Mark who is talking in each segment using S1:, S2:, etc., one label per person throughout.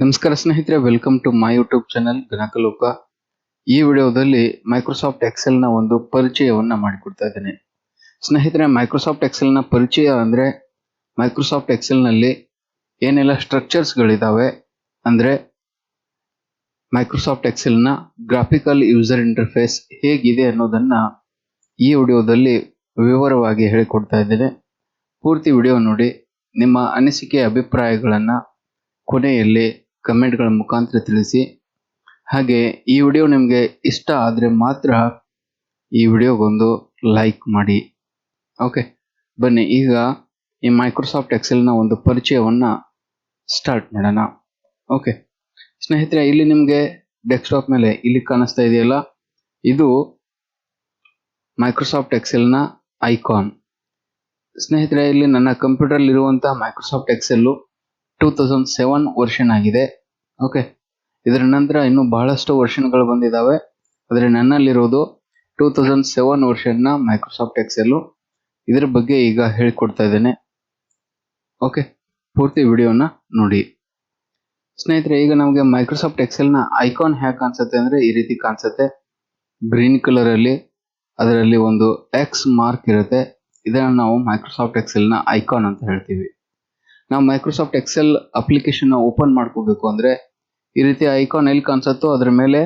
S1: ನಮಸ್ಕಾರ ಸ್ನೇಹಿತರೆ, welcome to my YouTube channel Ganakaloka. ಈ ವಿಡಿಯೋದಲ್ಲಿ ಮೈಕ್ರೋಸಾಫ್ಟ್ ಎಕ್ಸೆಲ್ ನ ಒಂದು ಪರಿಚಯವನ್ನ ಮಾಡಿಕೊಡ್ತಾ ಇದ್ದೇನೆ. ಸ್ನೇಹಿತರೆ, ಮೈಕ್ರೋಸಾಫ್ಟ್ ಎಕ್ಸೆಲ್ ನ ಪರಿಚಯ ಅಂದ್ರೆ ಮೈಕ್ರೋಸಾಫ್ಟ್ ಎಕ್ಸೆಲ್ ನಲ್ಲಿ ಏನೆಲ್ಲ ಸ್ಟ್ರಕ್ಚರ್ಸ್ ಗಳಿದಾವೆ ಅಂದ್ರೆ ಮೈಕ್ರೋಸಾಫ್ಟ್ ಎಕ್ಸೆಲ್ ನ ಗ್ರಾಫಿಕಲ್ ಯೂಸರ್ ಇಂಟರ್ಫೇಸ್ ಹೇಗಿದೆ ಅನ್ನೋದನ್ನ ಈ ವಿಡಿಯೋದಲ್ಲಿ ವಿವರವಾಗಿ ಹೇಳಿಕೊಡ್ತಾ ಇದ್ದೇನೆ. ಪೂರ್ತಿ ವಿಡಿಯೋ ನೋಡಿ. ನಿಮ್ಮ ಅನಿಸಿಕೆ ಅಭಿಪ್ರಾಯಗಳನ್ನ ಕೊನೆಯಲ್ಲಿ ಕಮೆಂಟ್ಗಳ ಮುಖಾಂತರ ತಿಳಿಸಿ. ಹಾಗೆ ಈ ವಿಡಿಯೋ ನಿಮಗೆ ಇಷ್ಟ ಆದರೆ ಮಾತ್ರ ಈ ವಿಡಿಯೋಗೊಂದು ಲೈಕ್ ಮಾಡಿ. ಓಕೆ, ಬನ್ನಿ ಈಗ ಈ ಮೈಕ್ರೋಸಾಫ್ಟ್ ಎಕ್ಸೆಲ್ನ ಒಂದು ಪರಿಚಯವನ್ನ ಸ್ಟಾರ್ಟ್ ಮಾಡೋಣ. ಓಕೆ ಸ್ನೇಹಿತರೆ, ಇಲ್ಲಿ ನಿಮಗೆ ಡೆಸ್ಕ್ಟಾಪ್ ಮೇಲೆ ಇಲ್ಲಿ ಕಾಣಿಸ್ತಾ ಇದೆಯಲ್ಲ, ಇದು ಮೈಕ್ರೋಸಾಫ್ಟ್ ಎಕ್ಸೆಲ್ನ ಐಕಾನ್. ಸ್ನೇಹಿತರೆ, ಇಲ್ಲಿ ನನ್ನ ಕಂಪ್ಯೂಟರ್ ಇರುವಂತಹ ಮೈಕ್ರೋಸಾಫ್ಟ್ ಎಕ್ಸೆಲ್ 2007 ವರ್ಷನ್ ಆಗಿದೆ. ಓಕೆ, ಇದರ ನಂತರ ಇನ್ನೂ ಬಹಳಷ್ಟು ವರ್ಷನ್ಗಳು ಬಂದಿದ್ದಾವೆ, ಆದರೆ ನನ್ನಲ್ಲಿರೋದು 2007 ವರ್ಷನ್ನ ಮೈಕ್ರೋಸಾಫ್ಟ್ ಎಕ್ಸೆಲ್. ಇದರ ಬಗ್ಗೆ ಈಗ ಹೇಳಿಕೊಡ್ತಾ ಇದ್ದೇನೆ. ಓಕೆ, ಪೂರ್ತಿ ವಿಡಿಯೋನ ನೋಡಿ. ಸ್ನೇಹಿತರೆ, ಈಗ ನಮಗೆ ಮೈಕ್ರೋಸಾಫ್ಟ್ ಎಕ್ಸೆಲ್ನ ಐಕಾನ್ ಹೇಗೆ ಕಾಣಿಸುತ್ತೆ ಅಂದ್ರೆ ಈ ರೀತಿ ಕಾಣಿಸುತ್ತೆ. ಗ್ರೀನ್ ಕಲರ್ ಅಲ್ಲಿ ಅದರಲ್ಲಿ ಒಂದು ಎಕ್ಸ್ ಮಾರ್ಕ್ ಇರುತ್ತೆ. ಇದನ್ನು ನಾವು ಮೈಕ್ರೋಸಾಫ್ಟ್ ಎಕ್ಸೆಲ್ನ ಐಕಾನ್ ಅಂತ ಹೇಳ್ತೀವಿ. ನಾವು ಮೈಕ್ರೋಸಾಫ್ಟ್ ಎಕ್ಸೆಲ್ ಅಪ್ಲಿಕೇಶನ್ ಓಪನ್ ಮಾಡ್ಕೋಬೇಕು ಅಂದ್ರೆ ಈ ರೀತಿ ಐಕಾನ್ ಎಲ್ಲಿ ಕಾಣಿಸುತ್ತೋ ಅದರ ಮೇಲೆ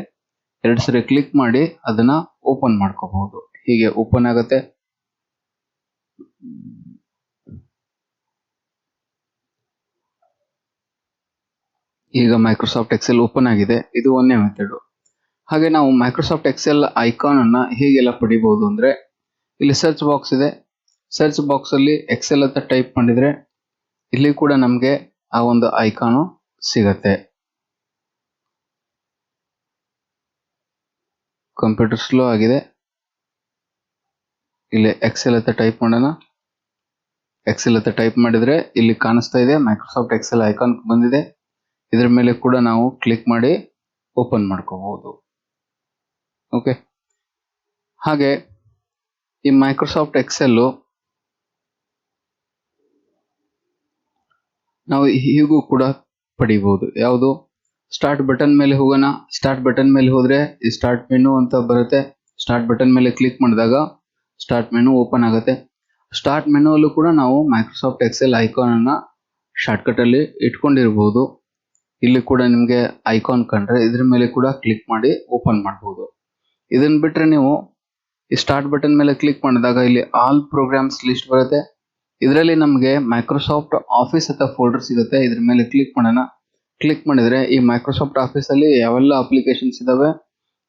S1: 2 ಸರಿ ಕ್ಲಿಕ್ ಮಾಡಿ ಅದನ್ನ ಓಪನ್ ಮಾಡ್ಕೋಬಹುದು. ಹೀಗೆ ಓಪನ್ ಆಗುತ್ತೆ. ಈಗ ಮೈಕ್ರೋಸಾಫ್ಟ್ ಎಕ್ಸೆಲ್ ಓಪನ್ ಆಗಿದೆ. ಇದು ಒಂದೇ ಮೆಥಡ್. ಹಾಗೆ ನಾವು ಮೈಕ್ರೋಸಾಫ್ಟ್ ಎಕ್ಸೆಲ್ ಐಕಾನ್ ಅನ್ನ ಹೇಗೆಲ್ಲ ಪಡಿಬಹುದು ಅಂದ್ರೆ ಇಲ್ಲಿ ಸರ್ಚ್ ಬಾಕ್ಸ್ ಇದೆ. ಸರ್ಚ್ ಬಾಕ್ಸ್ ಅಲ್ಲಿ ಎಕ್ಸೆಲ್ ಅಂತ ಟೈಪ್ ಮಾಡಿದ್ರೆ ಇಲ್ಲಿ ಕೂಡ ನಮಗೆ ಆ ಒಂದು ಐಕಾನು ಸಿಗತ್ತೆ. ಕಂಪ್ಯೂಟರ್ ಸ್ಲೋ ಆಗಿದೆ. ಇಲ್ಲಿ ಎಕ್ಸೆಲ್ ಅಂತ ಟೈಪ್ ಮಾಡೋಣ. ಎಕ್ಸೆಲ್ ಅಂತ ಟೈಪ್ ಮಾಡಿದ್ರೆ ಇಲ್ಲಿ ಕಾಣಿಸ್ತಾ ಇದೆ ಮೈಕ್ರೋಸಾಫ್ಟ್ ಎಕ್ಸೆಲ್ ಐಕಾನ್ ಬಂದಿದೆ. ಇದರ ಮೇಲೆ ಕೂಡ ನಾವು ಕ್ಲಿಕ್ ಮಾಡಿ ಓಪನ್ ಮಾಡ್ಕೋಬಹುದು. ಓಕೆ, ಹಾಗೆ ಈ ಮೈಕ್ರೋಸಾಫ್ಟ್ ಎಕ್ಸೆಲ್ ನಾವು ಹೀಗೂ ಕೂಡ ಪಡಿಬಹುದು. ಯಾವುದು? ಸ್ಟಾರ್ಟ್ ಬಟನ್ ಮೇಲೆ ಹೋಗೋಣ. ಸ್ಟಾರ್ಟ್ ಬಟನ್ ಮೇಲೆ ಹೋದ್ರೆ ಈ ಸ್ಟಾರ್ಟ್ ಮೆನು ಅಂತ ಬರುತ್ತೆ. ಸ್ಟಾರ್ಟ್ ಬಟನ್ ಮೇಲೆ ಕ್ಲಿಕ್ ಮಾಡಿದಾಗ ಸ್ಟಾರ್ಟ್ ಮೆನು ಓಪನ್ ಆಗುತ್ತೆ. ಸ್ಟಾರ್ಟ್ ಮೆನು ಅಲ್ಲೂ ಕೂಡ ನಾವು ಮೈಕ್ರೋಸಾಫ್ಟ್ ಎಕ್ಸೆಲ್ ಐಕಾನ್ ಅನ್ನ ಶಾರ್ಟ್ಕಟ್ ಅಲ್ಲಿ ಇಟ್ಕೊಂಡಿರಬಹುದು. ಇಲ್ಲಿ ಕೂಡ ನಿಮಗೆ ಐಕಾನ್ ಕಂಡ್ರೆ ಇದ್ರ ಮೇಲೆ ಕೂಡ ಕ್ಲಿಕ್ ಮಾಡಿ ಓಪನ್ ಮಾಡಬಹುದು. ಇದನ್ನ ಬಿಟ್ರೆ ನೀವು ಈ ಸ್ಟಾರ್ಟ್ ಬಟನ್ ಮೇಲೆ ಕ್ಲಿಕ್ ಮಾಡಿದಾಗ ಇಲ್ಲಿ ಆಲ್ ಪ್ರೋಗ್ರಾಮ್ಸ್ ಲಿಸ್ಟ್ ಬರುತ್ತೆ. ಇದರಲ್ಲಿ ನಮಗೆ ಮೈಕ್ರೋಸಾಫ್ಟ್ ಆಫೀಸ್ ಅಂತ ಫೋಲ್ಡರ್ ಸಿಗುತ್ತೆ. ಇದ್ರ ಮೇಲೆ ಕ್ಲಿಕ್ ಮಾಡೋಣ. ಕ್ಲಿಕ್ ಮಾಡಿದ್ರೆ ಈ ಮೈಕ್ರೋಸಾಫ್ಟ್ ಆಫೀಸ್ ಅಲ್ಲಿ ಯಾವೆಲ್ಲ ಅಪ್ಲಿಕೇಶನ್ಸ್ ಇದಾವೆ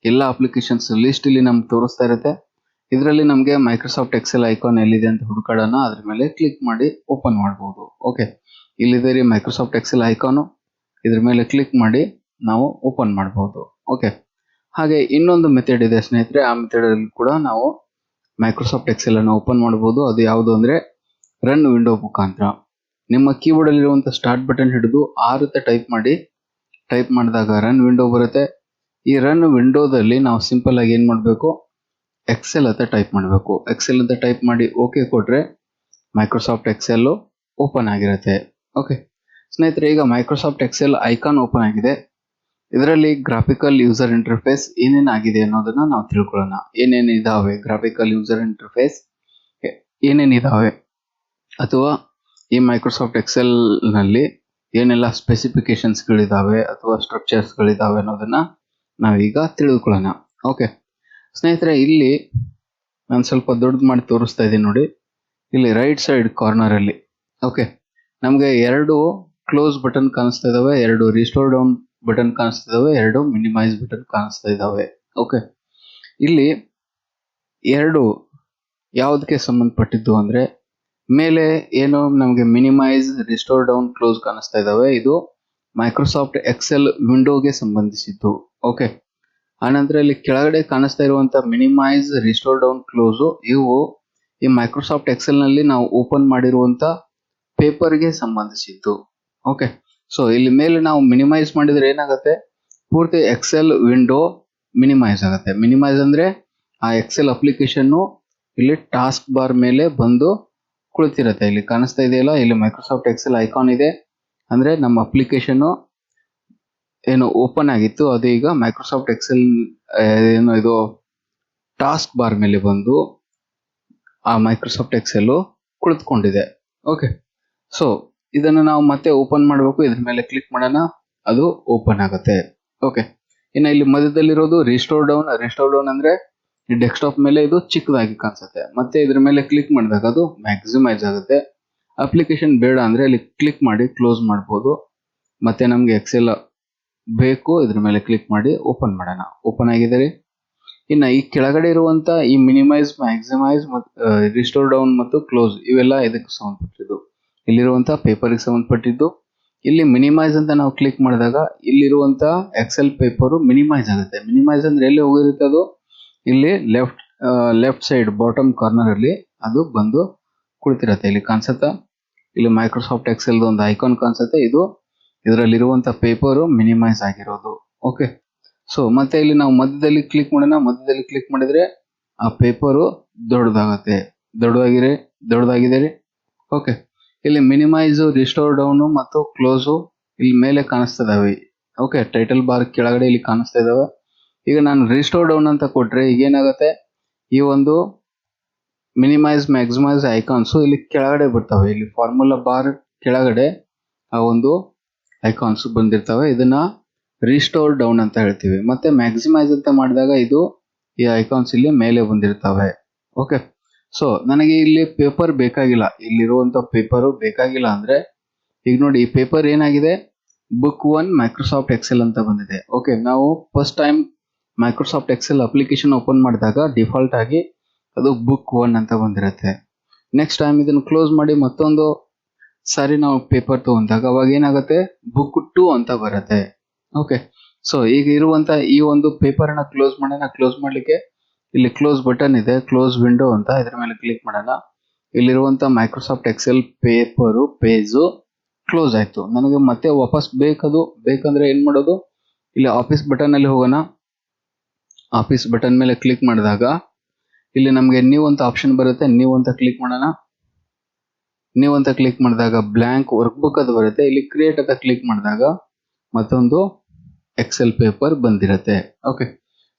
S1: ಎಲ್ಲ ಅಪ್ಲಿಕೇಶನ್ಸ್ ಲಿಸ್ಟ್ ಇಲ್ಲಿ ನಮ್ಗೆ ತೋರಿಸ್ತಾ ಇರುತ್ತೆ. ಇದರಲ್ಲಿ ನಮಗೆ ಮೈಕ್ರೋಸಾಫ್ಟ್ ಎಕ್ಸೆಲ್ ಐಕಾನ್ ಎಲ್ಲಿದೆ ಅಂತ ಹುಡುಕಾಡೋಣ. ಅದ್ರ ಮೇಲೆ ಕ್ಲಿಕ್ ಮಾಡಿ ಓಪನ್ ಮಾಡಬಹುದು. ಓಕೆ, ಇಲ್ಲಿದೆ ರೀ ಮೈಕ್ರೋಸಾಫ್ಟ್ ಎಕ್ಸೆಲ್ ಐಕಾನು. ಇದ್ರ ಮೇಲೆ ಕ್ಲಿಕ್ ಮಾಡಿ ನಾವು ಓಪನ್ ಮಾಡಬಹುದು. ಓಕೆ, ಹಾಗೆ ಇನ್ನೊಂದು ಮೆಥಡ್ ಇದೆ ಸ್ನೇಹಿತರೆ. ಆ ಮೆಥಡ್ ಅಲ್ಲಿ ಕೂಡ ನಾವು ಮೈಕ್ರೋಸಾಫ್ಟ್ ಎಕ್ಸೆಲ್ ಅನ್ನು ಓಪನ್ ಮಾಡಬಹುದು. ಅದು ಯಾವುದು ಅಂದ್ರೆ ರನ್ ವಿಂಡೋ ಮುಖಾಂತರ. ನಿಮ್ಮ ಕೀಬೋರ್ಡ್ ಅಲ್ಲಿರುವಂತಹ ಸ್ಟಾರ್ಟ್ ಬಟನ್ ಹಿಡಿದು ಆರ್ ಅಂತ ಟೈಪ್ ಮಾಡಿ. ಟೈಪ್ ಮಾಡಿದಾಗ ರನ್ ವಿಂಡೋ ಬರುತ್ತೆ. ಈ ರನ್ ವಿಂಡೋದಲ್ಲಿ ನಾವು ಸಿಂಪಲ್ ಆಗಿ ಏನ್ ಮಾಡಬೇಕು, ಎಕ್ಸೆಲ್ ಅಂತ ಟೈಪ್ ಮಾಡಬೇಕು. ಎಕ್ಸೆಲ್ ಅಂತ ಟೈಪ್ ಮಾಡಿ ಓಕೆ ಕೊಟ್ರೆ ಮೈಕ್ರೋಸಾಫ್ಟ್ ಎಕ್ಸೆಲ್ ಓಪನ್ ಆಗಿರುತ್ತೆ. ಓಕೆ ಸ್ನೇಹಿತರೆ, ಈಗ ಮೈಕ್ರೋಸಾಫ್ಟ್ ಎಕ್ಸೆಲ್ ಐಕಾನ್ ಓಪನ್ ಆಗಿದೆ. ಇದರಲ್ಲಿ ಗ್ರಾಫಿಕಲ್ ಯೂಸರ್ ಇಂಟರ್ಫೇಸ್ ಏನೇನ್ ಆಗಿದೆ ಅನ್ನೋದನ್ನ ನಾವು ತಿಳ್ಕೊಳ್ಳೋಣ. ಏನೇನ್ ಇದಾವೆ ಗ್ರಾಫಿಕಲ್ ಯೂಸರ್ ಇಂಟರ್ಫೇಸ್ ಏನೇನಿದಾವೆ, ಅಥವಾ ಈ ಮೈಕ್ರೋಸಾಫ್ಟ್ ಎಕ್ಸೆಲ್ ನಲ್ಲಿ ಏನೆಲ್ಲ ಸ್ಪೆಸಿಫಿಕೇಶನ್ಸ್ ಗಳಿದಾವೆ ಅಥವಾ ಸ್ಟ್ರಕ್ಚರ್ಸ್ ಗಳಿದಾವೆ ಅನ್ನೋದನ್ನ ನಾವೀಗ ತಿಳಿದುಕೊಳ್ಳೋಣ. ಓಕೆ ಸ್ನೇಹಿತರೆ, ಇಲ್ಲಿ ನಾನು ಸ್ವಲ್ಪ ದೊಡ್ಡದು ಮಾಡಿ ತೋರಿಸ್ತಾ ಇದ್ದೀನಿ ನೋಡಿ. ಇಲ್ಲಿ ರೈಟ್ ಸೈಡ್ ಕಾರ್ನರ್ ಅಲ್ಲಿ ಓಕೆ ನಮಗೆ 2 ಕ್ಲೋಸ್ ಬಟನ್ ಕಾಣಿಸ್ತಾ ಇದಾವೆ, 2 ರಿಸ್ಟೋರ್ ಡೌನ್ ಬಟನ್ ಕಾಣಿಸ್ತಾ ಇದಾವೆ, 2 ಮಿನಿಮೈಸ್ ಬಟನ್ ಕಾಣಿಸ್ತಾ ಇದಾವೆ. ಓಕೆ, ಇಲ್ಲಿ 2 ಯಾವುದಕ್ಕೆ ಸಂಬಂಧಪಟ್ಟಿದ್ದು ಅಂದ್ರೆ ಮೇಲೆ ಏನು ನಮಗೆ ಮಿನಿಮೈಸ್, ರಿಸ್ಟೋರ್ ಡೌನ್, ಕ್ಲೋಸ್ ಕಾಣಿಸ್ತಾ ಇದಾವೆ, ಇದು ಮೈಕ್ರೋಸಾಫ್ಟ್ ಎಕ್ಸೆಲ್ ವಿಂಡೋಗೆ ಸಂಬಂಧಿಸಿದ್ದು. ಓಕೆ, ಆನಂತರ ಇಲ್ಲಿ ಕೆಳಗಡೆ ಕಾಣಿಸ್ತಾ ಇರುವಂತ ಮಿನಿಮೈಸ್, ರಿಸ್ಟೋರ್ ಡೌನ್, ಕ್ಲೋಸ್ ಇವು ಈ ಮೈಕ್ರೋಸಾಫ್ಟ್ ಎಕ್ಸೆಲ್ ನಲ್ಲಿ ನಾವು ಓಪನ್ ಮಾಡಿರುವಂತ ಪೇಪರ್ಗೆ ಸಂಬಂಧಿಸಿದ್ದು. ಓಕೆ, ಸೊ ಇಲ್ಲಿ ಮೇಲೆ ನಾವು ಮಿನಿಮೈಸ್ ಮಾಡಿದ್ರೆ ಏನಾಗುತ್ತೆ, ಪೂರ್ತಿ ಎಕ್ಸೆಲ್ ವಿಂಡೋ ಮಿನಿಮೈಸ್ ಆಗುತ್ತೆ. ಮಿನಿಮೈಸ್ ಅಂದ್ರೆ ಆ ಎಕ್ಸೆಲ್ ಅಪ್ಲಿಕೇಶನ್ ಇಲ್ಲಿ ಟಾಸ್ಕ್ ಬಾರ್ ಮೇಲೆ ಬಂದು ಕುಳಿತಿರುತ್ತೆ. ಇಲ್ಲಿ ಕಾಣಿಸ್ತಾ ಇದೆಯಲ್ಲ, ಇಲ್ಲಿ ಮೈಕ್ರೋಸಾಫ್ಟ್ ಎಕ್ಸೆಲ್ ಐಕಾನ್ ಇದೆ ಅಂದ್ರೆ ನಮ್ಮ ಅಪ್ಲಿಕೇಶನ್ ಏನು ಓಪನ್ ಆಗಿತ್ತು ಅದು ಈಗ ಮೈಕ್ರೋಸಾಫ್ಟ್ ಎಕ್ಸೆಲ್ ಏನು ಇದು ಟಾಸ್ಕ್ ಬಾರ್ ಮೇಲೆ ಬಂದು ಆ ಮೈಕ್ರೋಸಾಫ್ಟ್ ಎಕ್ಸೆಲ್ ಕುಳಿತುಕೊಂಡಿದೆ. ಓಕೆ, ಸೊ ಇದನ್ನು ನಾವು ಮತ್ತೆ ಓಪನ್ ಮಾಡಬೇಕು. ಇದ್ರ ಮೇಲೆ ಕ್ಲಿಕ್ ಮಾಡೋಣ, ಅದು ಓಪನ್ ಆಗುತ್ತೆ. ಓಕೆ, ಇನ್ನು ಇಲ್ಲಿ ಮಧ್ಯದಲ್ಲಿರೋದು ರಿಸ್ಟೋರ್ ಡೌನ್ ಅಂದ್ರೆ ಈ ಡೆಸ್ಕ್ಟಾಪ್ ಮೇಲೆ ಇದು ಚಿಕ್ಕದಾಗಿ ಕಾಣಿಸುತ್ತೆ. ಮತ್ತೆ ಇದ್ರ ಮೇಲೆ ಕ್ಲಿಕ್ ಮಾಡಿದಾಗ ಅದು ಮ್ಯಾಕ್ಸಿಮೈಸ್ ಆಗುತ್ತೆ. ಅಪ್ಲಿಕೇಶನ್ ಬೇಡ ಅಂದ್ರೆ ಇಲ್ಲಿ ಕ್ಲಿಕ್ ಮಾಡಿ ಕ್ಲೋಸ್ ಮಾಡ್ಬೋದು. ಮತ್ತೆ ನಮ್ಗೆ ಎಕ್ಸೆಲ್ ಬೇಕು, ಇದ್ರ ಮೇಲೆ ಕ್ಲಿಕ್ ಮಾಡಿ ಓಪನ್ ಮಾಡೋಣ. ಓಪನ್ ಆಗಿದ್ದಾರೆ. ಇನ್ನು ಈ ಕೆಳಗಡೆ ಇರುವಂತ ಈ ಮಿನಿಮೈಸ್, ಮ್ಯಾಕ್ಸಿಮೈಸ್ ಮತ್ತು ರಿಸ್ಟೋರ್ ಡೌನ್ ಮತ್ತು ಕ್ಲೋಸ್ ಇವೆಲ್ಲ ಇದಕ್ಕೆ ಸಂಬಂಧಪಟ್ಟಿದ್ದು. ಇಲ್ಲಿರುವಂತ ಪೇಪರ್ಗೆ ಸಂಬಂಧಪಟ್ಟಿದ್ದು. ಇಲ್ಲಿ ಮಿನಿಮೈಸ್ ಅಂತ ನಾವು ಕ್ಲಿಕ್ ಮಾಡಿದಾಗ ಇಲ್ಲಿರುವಂತ ಎಕ್ಸೆಲ್ ಪೇಪರ್ ಮಿನಿಮೈಸ್ ಆಗುತ್ತೆ. ಮಿನಿಮೈಸ್ ಅಂದ್ರೆ ಎಲ್ಲಿ ಹೋಗಿರುತ್ತೆ ಅದು, ಇಲ್ಲಿ ಲೆಫ್ಟ್ ಸೈಡ್ ಬಾಟಮ್ ಕಾರ್ನರ್ ಅಲ್ಲಿ ಅದು ಬಂದು ಕುಳಿತಿರುತ್ತೆ. ಇಲ್ಲಿ ಕಾಣಿಸುತ್ತಾ, ಇಲ್ಲಿ ಮೈಕ್ರೋಸಾಫ್ಟ್ ಎಕ್ಸೆಲ್ ಒಂದು ಐಕಾನ್ ಕಾಣಿಸುತ್ತೆ. ಇದು ಇದರಲ್ಲಿರುವಂತ ಪೇಪರ್ ಮಿನಿಮೈಸ್ ಆಗಿರೋದು. ಓಕೆ, ಸೊ ಮತ್ತೆ ಇಲ್ಲಿ ನಾವು ಮಧ್ಯದಲ್ಲಿ ಕ್ಲಿಕ್ ಮಾಡೋಣ. ಮಧ್ಯದಲ್ಲಿ ಕ್ಲಿಕ್ ಮಾಡಿದ್ರೆ ಆ ಪೇಪರು ದೊಡ್ಡದಾಗತ್ತೆ. ದೊಡ್ಡದಾಗಿದೆ. ಓಕೆ, ಇಲ್ಲಿ ಮಿನಿಮೈಸ್, ರಿಸ್ಟೋರ್ ಡೌನ್ ಮತ್ತು ಕ್ಲೋಸು ಇಲ್ಲಿ ಮೇಲೆ ಕಾಣಿಸ್ತಾ ಇದಾವೆ. ಓಕೆ, ಟೈಟಲ್ ಬಾರ್ ಕೆಳಗಡೆ ಇಲ್ಲಿ ಕಾಣಿಸ್ತಾ ಇದಾವೆ. ಈಗ ನಾನು ರಿಸ್ಟೋರ್ ಡೌನ್ ಅಂತ ಕೊಟ್ರೆ ಈಗ ಏನಾಗುತ್ತೆ, ಈ ಒಂದು ಮಿನಿಮೈಸ್, ಮ್ಯಾಕ್ಸಿಮೈಸ್ ಐಕಾನ್ಸ್ ಇಲ್ಲಿ ಕೆಳಗಡೆ ಬರ್ತವೆ. ಇಲ್ಲಿ ಫಾರ್ಮುಲಾ ಬಾರ್ ಕೆಳಗಡೆ ಆ ಒಂದು ಐಕಾನ್ಸ್ ಬಂದಿರ್ತವೆ. ಇದನ್ನ ರಿಸ್ಟೋರ್ ಡೌನ್ ಅಂತ ಹೇಳ್ತೀವಿ. ಮತ್ತೆ ಮ್ಯಾಕ್ಸಿಮೈಸ್ ಅಂತ ಮಾಡಿದಾಗ ಇದು ಈ ಐಕಾನ್ಸ್ ಇಲ್ಲಿ ಮೇಲೆ ಬಂದಿರ್ತವೆ. ಓಕೆ, ಸೊ ನನಗೆ ಇಲ್ಲಿ ಪೇಪರ್ ಬೇಕಾಗಿಲ್ಲ, ಇಲ್ಲಿರುವಂತ ಪೇಪರ್ ಬೇಕಾಗಿಲ್ಲ ಅಂದ್ರೆ ಈಗ ನೋಡಿ ಈ ಪೇಪರ್ ಏನಾಗಿದೆ, ಬುಕ್ 1 ಮೈಕ್ರೋಸಾಫ್ಟ್ ಎಕ್ಸೆಲ್ ಅಂತ ಬಂದಿದೆ. ಓಕೆ, ನಾವು first time Microsoft Excel application open ಮಾಡಿದಾಗ ಡಿಫಾಲ್ಟ್ ಆಗಿ ಅದು ಬುಕ್ 1 ಅಂತ ಬಂದಿರುತ್ತೆ. ನೆಕ್ಸ್ಟ್ ಟೈಮ್ ಇದನ್ನು ಕ್ಲೋಸ್ ಮಾಡಿ ಮತ್ತೊಂದು ಸಾರಿ ನಾವು ಪೇಪರ್ ತಗೊಂಡಾಗ ಅವಾಗ ಏನಾಗುತ್ತೆ, ಬುಕ್ 2 ಅಂತ ಬರುತ್ತೆ. ಓಕೆ, ಸೊ ಈಗ ಇರುವಂತ ಈ ಒಂದು ಪೇಪರ್ ಅನ್ನ ಕ್ಲೋಸ್ ಮಾಡೋಣ. ಕ್ಲೋಸ್ ಮಾಡ್ಲಿಕ್ಕೆ ಇಲ್ಲಿ ಕ್ಲೋಸ್ ಬಟನ್ ಇದೆ, ಕ್ಲೋಸ್ ವಿಂಡೋ ಅಂತ, ಇದ್ರ ಮೇಲೆ ಕ್ಲಿಕ್ ಮಾಡೋಣ. ಇಲ್ಲಿರುವಂತ Microsoft Excel paper page close ಆಯ್ತು. ನನಗೆ ಮತ್ತೆ ವಾಪಸ್ ಬೇಕಂದ್ರೆ ಏನ್ ಮಾಡೋದು, ಇಲ್ಲಿ ಆಫೀಸ್ ಬಟನ್ ಅಲ್ಲಿ ಹೋಗೋಣ. ಆಫೀಸ್ ಬಟನ್ ಮೇಲೆ ಕ್ಲಿಕ್ ಮಾಡಿದಾಗ ಇಲ್ಲಿ ನಮಗೆ ನ್ಯೂ ಅಂತ ಆಪ್ಷನ್ ಬರುತ್ತೆ. ನ್ಯೂ ಅಂತ ಕ್ಲಿಕ್ ಮಾಡೋಣ. ನ್ಯೂ ಅಂತ ಕ್ಲಿಕ್ ಮಾಡಿದಾಗ ಬ್ಲ್ಯಾಂಕ್ ವರ್ಕ್ ಬುಕ್ ಅದು ಬರುತ್ತೆ. ಇಲ್ಲಿ ಕ್ರಿಯೇಟ್ ಅಂತ ಕ್ಲಿಕ್ ಮಾಡಿದಾಗ ಮತ್ತೊಂದು ಎಕ್ಸೆಲ್ ಪೇಪರ್ ಬಂದಿರುತ್ತೆ. ಓಕೆ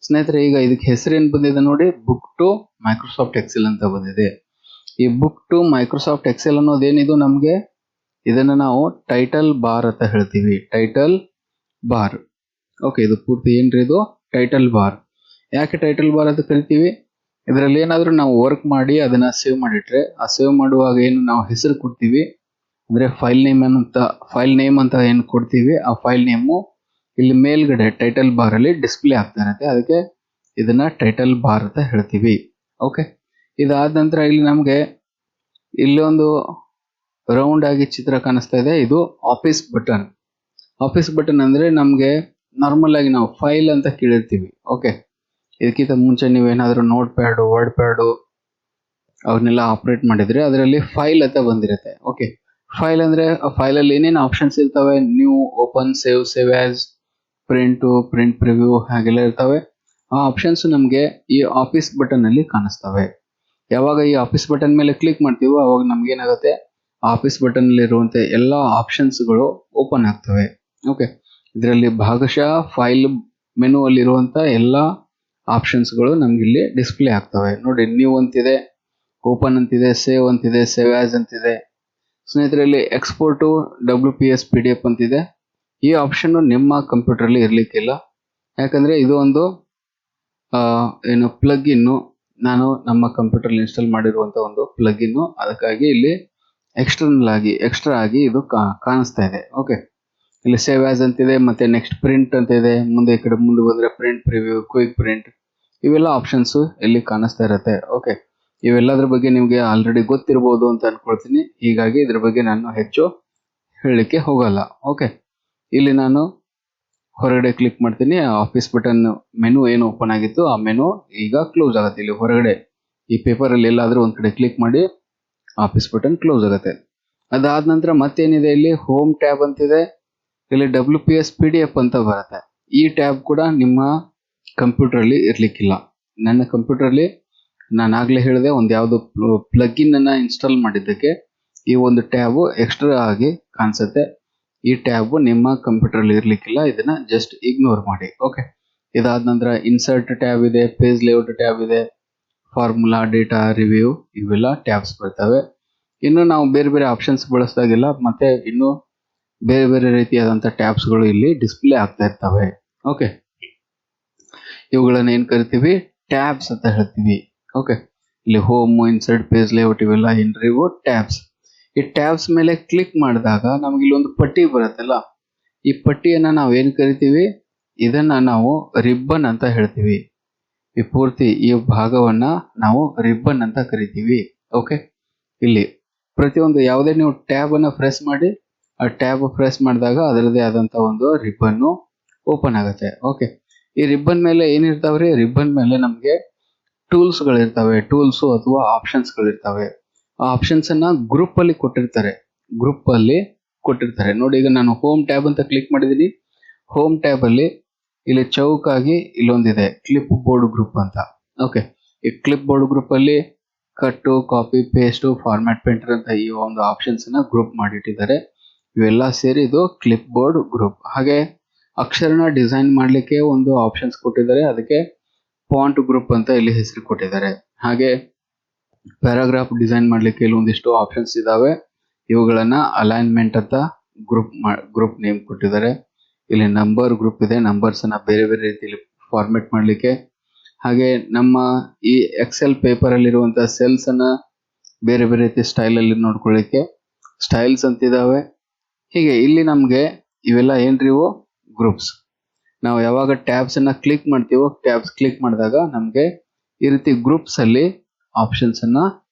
S1: ಸ್ನೇಹಿತರೆ, ಈಗ ಇದಕ್ಕೆ ಹೆಸರೇನು ಬಂದಿದೆ ನೋಡಿ, ಬುಕ್ 2 ಮೈಕ್ರೋಸಾಫ್ಟ್ ಎಕ್ಸೆಲ್ ಅಂತ ಬಂದಿದೆ. ಈ ಬುಕ್ 2 ಮೈಕ್ರೋಸಾಫ್ಟ್ ಎಕ್ಸೆಲ್ ಅನ್ನೋದೇನಿದು ನಮಗೆ, ಇದನ್ನ ನಾವು ಟೈಟಲ್ ಬಾರ್ ಅಂತ ಹೇಳ್ತೀವಿ. Title bar. ಓಕೆ, ಇದು ಪೂರ್ತಿ ಏನ್ರಿ, ಇದು ಟೈಟಲ್ ಬಾರ್. ಯಾಕೆ ಟೈಟಲ್ ಬಾರ್ ಅಂತ ಕರಿತೀವಿ, ಇದರಲ್ಲಿ ಏನಾದರೂ ನಾವು ವರ್ಕ್ ಮಾಡಿ ಅದನ್ನ ಸೇವ್ ಮಾಡಿಟ್ರೆ ಆ ಸೇವ್ ಮಾಡುವಾಗ ಏನು ನಾವು ಹೆಸರು ಕೊಡ್ತೀವಿ ಅಂದ್ರೆ ಫೈಲ್ ನೇಮ್ ಅಂತ ಏನು ಕೊಡ್ತೀವಿ, ಆ ಫೈಲ್ ನೇಮು ಇಲ್ಲಿ ಮೇಲ್ಗಡೆ ಟೈಟಲ್ ಬಾರ್ ಅಲ್ಲಿ ಡಿಸ್ಪ್ಲೇ ಆಗ್ತಾ ಇರುತ್ತೆ. ಅದಕ್ಕೆ ಇದನ್ನ ಟೈಟಲ್ ಬಾರ್ ಅಂತ ಹೇಳ್ತೀವಿ. ಓಕೆ, ಇದಾದ ನಂತರ ಇಲ್ಲಿ ನಮಗೆ ಇಲ್ಲೊಂದು ರೌಂಡ್ ಆಗಿ ಚಿತ್ರ ಕಾಣಿಸ್ತಾ ಇದೆ. ಇದು ಆಫೀಸ್ ಬಟನ್. ಆಫೀಸ್ ಬಟನ್ ಅಂದ್ರೆ ನಮಗೆ ನಾರ್ಮಲ್ ಆಗಿ ನಾವು ಫೈಲ್ ಅಂತ ಕೇಳಿರ್ತೀವಿ. ಓಕೆ, ಇದಕ್ಕಿಂತ ಮುಂಚೆ ನೀವೇನಾದ್ರೂ ನೋಟ್ ಪ್ಯಾಡ್, ವರ್ಡ್ ಪ್ಯಾಡ್ ಅವನ್ನೆಲ್ಲ ಆಪರೇಟ್ ಮಾಡಿದ್ರೆ ಅದರಲ್ಲಿ ಫೈಲ್ ಅಂತ ಬಂದಿರುತ್ತೆ. ಓಕೆ, ಫೈಲ್ ಅಂದ್ರೆ ಫೈಲ್ ಅಲ್ಲಿ ಏನೇನು ಆಪ್ಷನ್ಸ್ ಇರ್ತವೆ, new, open, save as, print preview ಹಾಗೆಲ್ಲ ಇರ್ತವೆ. ಆ ಆಪ್ಷನ್ಸ್ ನಮಗೆ ಈ ಆಫೀಸ್ ಬಟನ್ ಅಲ್ಲಿ ಕಾಣಿಸ್ತವೆ. ಯಾವಾಗ ಈ ಆಫೀಸ್ ಬಟನ್ ಮೇಲೆ ಕ್ಲಿಕ್ ಮಾಡ್ತೀವೋ ಅವಾಗ ನಮ್ಗೆ ಏನಾಗುತ್ತೆ, ಆಫೀಸ್ ಬಟನ್ ಅಲ್ಲಿ ಇರುವಂತೆ ಎಲ್ಲಾ ಆಪ್ಷನ್ಸ್ಗಳು ಓಪನ್ ಆಗ್ತವೆ. ಓಕೆ, ಇದರಲ್ಲಿ ಭಾಗಶಃ ಫೈಲ್ ಮೆನು ಅಲ್ಲಿ ಇರುವಂತ ಎಲ್ಲಾ ಆಪ್ಷನ್ಸ್ಗಳು ನಮ್ಗೆ ಇಲ್ಲಿ ಡಿಸ್ಪ್ಲೇ ಆಗ್ತವೆ. ನೋಡಿ, ನ್ಯೂ ಅಂತಿದೆ, ಓಪನ್ ಅಂತಿದೆ, ಸೇವ್ ಅಂತಿದೆ, ಸೇವ್ ಆಸ್ ಅಂತಿದೆ. ಸ್ನೇಹಿತರಲ್ಲಿ ಎಕ್ಸ್ಪೋರ್ಟ್ WPS PDF ಅಂತಿದೆ. ಈ ಆಪ್ಷನ್ ನಿಮ್ಮ ಕಂಪ್ಯೂಟರ್ ಅಲ್ಲಿ ಇರ್ಲಿಕ್ಕಿಲ್ಲ, ಯಾಕಂದ್ರೆ ಇದು ಒಂದು ಏನು ಪ್ಲಗ್ ಇನ್ನು ನಾನು ನಮ್ಮ ಕಂಪ್ಯೂಟರ್ ಇನ್ಸ್ಟಾಲ್ ಮಾಡಿರುವಂತ ಒಂದು ಪ್ಲಗ್ ಇನ್ನು, ಅದಕ್ಕಾಗಿ ಇಲ್ಲಿ ಎಕ್ಸ್ಟ್ರಾ ಆಗಿ ಇದು ಕಾಣಿಸ್ತಾ ಇದೆ. ಓಕೆ, ಇಲ್ಲಿ ಸೇವ್ ಆಸ್ ಅಂತಿದೆ, ಮತ್ತೆ ನೆಕ್ಸ್ಟ್ ಪ್ರಿಂಟ್ ಅಂತ ಇದೆ. ಮುಂದೆ ಈ ಕಡೆ ಮುಂದೆ ಬಂದ್ರೆ ಪ್ರಿಂಟ್ ಪ್ರಿವ್ಯೂ, ಕ್ವಿಕ್ ಪ್ರಿಂಟ್, ಇವೆಲ್ಲ ಆಪ್ಷನ್ಸ್ ಇಲ್ಲಿ ಕಾಣಿಸ್ತಾ ಇರುತ್ತೆ. ಓಕೆ, ಇವೆಲ್ಲದ್ರ ಬಗ್ಗೆ ನಿಮಗೆ ಆಲ್ರೆಡಿ ಗೊತ್ತಿರಬಹುದು ಅಂತ ಅನ್ಕೊಳ್ತೀನಿ. ಹೀಗಾಗಿ ಇದ್ರ ಬಗ್ಗೆ ನಾನು ಹೆಚ್ಚು ಹೇಳಲಿಕ್ಕೆ ಹೋಗಲ್ಲ. ಓಕೆ, ಇಲ್ಲಿ ನಾನು ಹೊರಗಡೆ ಕ್ಲಿಕ್ ಮಾಡ್ತೀನಿ. ಆಫೀಸ್ ಬಟನ್ ಮೆನು ಏನು ಓಪನ್ ಆಗಿತ್ತು ಆ ಮೆನು ಈಗ ಕ್ಲೋಸ್ ಆಗುತ್ತೆ. ಇಲ್ಲಿ ಹೊರಗಡೆ ಈ ಪೇಪರ್ ಅಲ್ಲಿ ಎಲ್ಲಾದ್ರೂ ಒಂದ್ ಕಡೆ ಕ್ಲಿಕ್ ಮಾಡಿ ಆಫೀಸ್ ಬಟನ್ ಕ್ಲೋಸ್ ಆಗುತ್ತೆ. ಅದಾದ ನಂತರ ಮತ್ತೇನಿದೆ, ಇಲ್ಲಿ ಹೋಮ್ ಟ್ಯಾಬ್ ಅಂತಿದೆ. ಇಲ್ಲಿ WPS PDF ಅಂತ ಬರುತ್ತೆ. ಈ ಟ್ಯಾಬ್ ಕೂಡ ನಿಮ್ಮ ಕಂಪ್ಯೂಟರ್ ಅಲ್ಲಿ ಇರ್ಲಿಕ್ಕಿಲ್ಲ. ನನ್ನ ಕಂಪ್ಯೂಟರ್ ಅಲ್ಲಿ ನಾನು ಆಗ್ಲೇ ಹೇಳಿದೆ, ಒಂದು ಯಾವ್ದು ಪ್ಲಗ್ ಇನ್ ಅನ್ನ ಇನ್ಸ್ಟಾಲ್ ಮಾಡಿದ್ದಕ್ಕೆ ಈ ಒಂದು ಟ್ಯಾಬ್ ಎಕ್ಸ್ಟ್ರಾ ಆಗಿ ಕಾಣಿಸುತ್ತೆ. ಈ ಟ್ಯಾಬ್ ನಿಮ್ಮ ಕಂಪ್ಯೂಟರ್ ಇರ್ಲಿಕ್ಕಿಲ್ಲ, ಇದನ್ನ ಜಸ್ಟ್ ಇಗ್ನೋರ್ ಮಾಡಿ. ಓಕೆ, ಇದಾದ ನಂತರ ಇನ್ಸರ್ಟ್ ಟ್ಯಾಬ್ ಇದೆ, ಪೇಜ್ ಲೇಔಟ್ ಟ್ಯಾಬ್ ಇದೆ, ಫಾರ್ಮುಲಾ, ಡೇಟಾ, ರಿವ್ಯೂ, ಇವೆಲ್ಲ ಟ್ಯಾಬ್ಸ್ ಬರ್ತವೆ. ಇನ್ನು ನಾವು ಬೇರೆ ಬೇರೆ ಆಪ್ಷನ್ಸ್ ಬಳಸಿದಾಗೆಲ್ಲ ಮತ್ತೆ ಇನ್ನು ಬೇರೆ ಬೇರೆ ರೀತಿಯಾದಂಥ ಟ್ಯಾಬ್ಸ್ಗಳು ಇಲ್ಲಿ ಡಿಸ್ಪ್ಲೇ ಆಗ್ತಾ ಇರ್ತವೆ. ಓಕೆ, ಇವುಗಳನ್ನ ಏನ್ ಕರಿತೀವಿ? ಟ್ಯಾಬ್ಸ್ ಅಂತ ಹೇಳ್ತೀವಿ. ಓಕೆ, ಇಲ್ಲಿ ಹೋಮ್, ಇನ್ಸರ್ಟ್, ಪೇಜ್ ಲೇಔಟ್ ಇವೆಲ್ಲ ಏನ್ರಿ ಇವು? ಟ್ಯಾಬ್ಸ್. ಈ ಟ್ಯಾಬ್ಸ್ ಮೇಲೆ ಕ್ಲಿಕ್ ಮಾಡಿದಾಗ ನಮ್ಗೆ ಇಲ್ಲೊಂದು ಪಟ್ಟಿ ಬರುತ್ತಲ್ಲ, ಈ ಪಟ್ಟಿಯನ್ನ ನಾವು ಏನ್ ಕರಿತೀವಿ? ಇದನ್ನ ನಾವು ರಿಬ್ಬನ್ ಅಂತ ಹೇಳ್ತೀವಿ. ಈ ಪೂರ್ತಿ ಈ ಭಾಗವನ್ನ ನಾವು ರಿಬ್ಬನ್ ಅಂತ ಕರಿತೀವಿ. ಓಕೆ, ಇಲ್ಲಿ ಪ್ರತಿಯೊಂದು ಯಾವುದೇ ನೀವು ಟ್ಯಾಬ್ ಅನ್ನ ಪ್ರೆಸ್ ಮಾಡಿ, ಆ ಟ್ಯಾಬ್ ಪ್ರೆಸ್ ಮಾಡಿದಾಗ ಅದರದೇ ಆದಂತ ಒಂದು ರಿಬ್ಬನ್ ಓಪನ್ ಆಗುತ್ತೆ. ಓಕೆ, ಈ ರಿಬ್ಬನ್ ಮೇಲೆ ಏನಿರ್ತಾವ್ರಿ? ರಿಬ್ಬನ್ ಮೇಲೆ ನಮ್ಗೆ ಟೂಲ್ಸ್ ಗಳಿರ್ತವೆ, ಟೂಲ್ಸ್ ಅಥವಾ ಆಪ್ಷನ್ಸ್ ಗಳಿರ್ತವೆ. ಆ ಆಪ್ಷನ್ಸ್ ಅನ್ನ ಗ್ರೂಪ್ ಅಲ್ಲಿ ಕೊಟ್ಟಿರ್ತಾರೆ, ಗ್ರೂಪ್ ಅಲ್ಲಿ ಕೊಟ್ಟಿರ್ತಾರೆ. ನೋಡಿ, ಈಗ ನಾನು ಹೋಮ್ ಟ್ಯಾಬ್ ಅಂತ ಕ್ಲಿಕ್ ಮಾಡಿದೀನಿ. ಹೋಮ್ ಟ್ಯಾಬ್ ಅಲ್ಲಿ ಇಲ್ಲಿ ಚೌಕಾಗಿ ಇಲ್ಲೊಂದಿದೆ ಕ್ಲಿಪ್ ಬೋರ್ಡ್ ಗ್ರೂಪ್ ಅಂತ. ಓಕೆ, ಈ ಕ್ಲಿಪ್ ಬೋರ್ಡ್ ಗ್ರೂಪ್ ಅಲ್ಲಿ cut, copy, paste, format painter ಅಂತ ಈ ಒಂದು ಆಪ್ಷನ್ಸ್ ಅನ್ನ ಗ್ರೂಪ್ ಮಾಡಿಟ್ಟಿದ್ದಾರೆ. ಇವೆಲ್ಲ ಸೇರಿ ಇದು ಕ್ಲಿಪ್ ಬೋರ್ಡ್ ಗ್ರೂಪ್. ಹಾಗೆ ಅಕ್ಷರನ ಡಿಸೈನ್ ಮಾಡ್ಲಿಕ್ಕೆ ಒಂದು ಆಪ್ಷನ್ಸ್ ಕೊಟ್ಟಿದ್ದಾರೆ, ಅದಕ್ಕೆ ಫಾಂಟ್ ಗ್ರೂಪ್ ಅಂತ ಇಲ್ಲಿ ಹೆಸರು ಕೊಟ್ಟಿದ್ದಾರೆ. ಹಾಗೆ ಪ್ಯಾರಾಗ್ರಾಫ್ ಡಿಸೈನ್ ಮಾಡ್ಲಿಕ್ಕೆ ಇಲ್ಲಿ ಒಂದಿಷ್ಟು ಆಪ್ಷನ್ಸ್ ಇದಾವೆ, ಇವುಗಳನ್ನ ಅಲೈನ್ಮೆಂಟ್ ಅಂತ ಗ್ರೂಪ್ ನೇಮ್ ಕೊಟ್ಟಿದ್ದಾರೆ. ಇಲ್ಲಿ ನಂಬರ್ ಗ್ರೂಪ್ ಇದೆ, ನಂಬರ್ಸ್ ಅನ್ನ ಬೇರೆ ಬೇರೆ ರೀತಿಯಲ್ಲಿ ಫಾರ್ಮೆಟ್ ಮಾಡ್ಲಿಕ್ಕೆ. ಹಾಗೆ ನಮ್ಮ ಈ ಎಕ್ಸೆಲ್ ಪೇಪರ್ ಅಲ್ಲಿರುವಂತಹ ಸೆಲ್ಸ್ ಅನ್ನ ಬೇರೆ ಬೇರೆ ರೀತಿ ಸ್ಟೈಲ್ ಅಲ್ಲಿ ನೋಡ್ಕೊಳ್ಳಿಕ್ಕೆ ಸ್ಟೈಲ್ಸ್ ಅಂತಿದಾವೆ. ಹೀಗೆ ಇಲ್ಲಿ ನಮ್ಗೆ ಇವೆಲ್ಲ ಏನ್ರಿ ಇವು? ಗ್ರೂಪ್ಸ್. ನಾವು ಯಾವಾಗ ಟ್ಯಾಬ್ಸ್ ಅನ್ನ ಕ್ಲಿಕ್ ಮಾಡ್ತೀವೋ, ಟ್ಯಾಬ್ಸ್ ಕ್ಲಿಕ್ ಮಾಡಿದಾಗ ನಮ್ಗೆ ಈ ರೀತಿ ಗ್ರೂಪ್ಸ್ ಅಲ್ಲಿ ಆಪ್ಷನ್ಸ್ ಅನ್ನ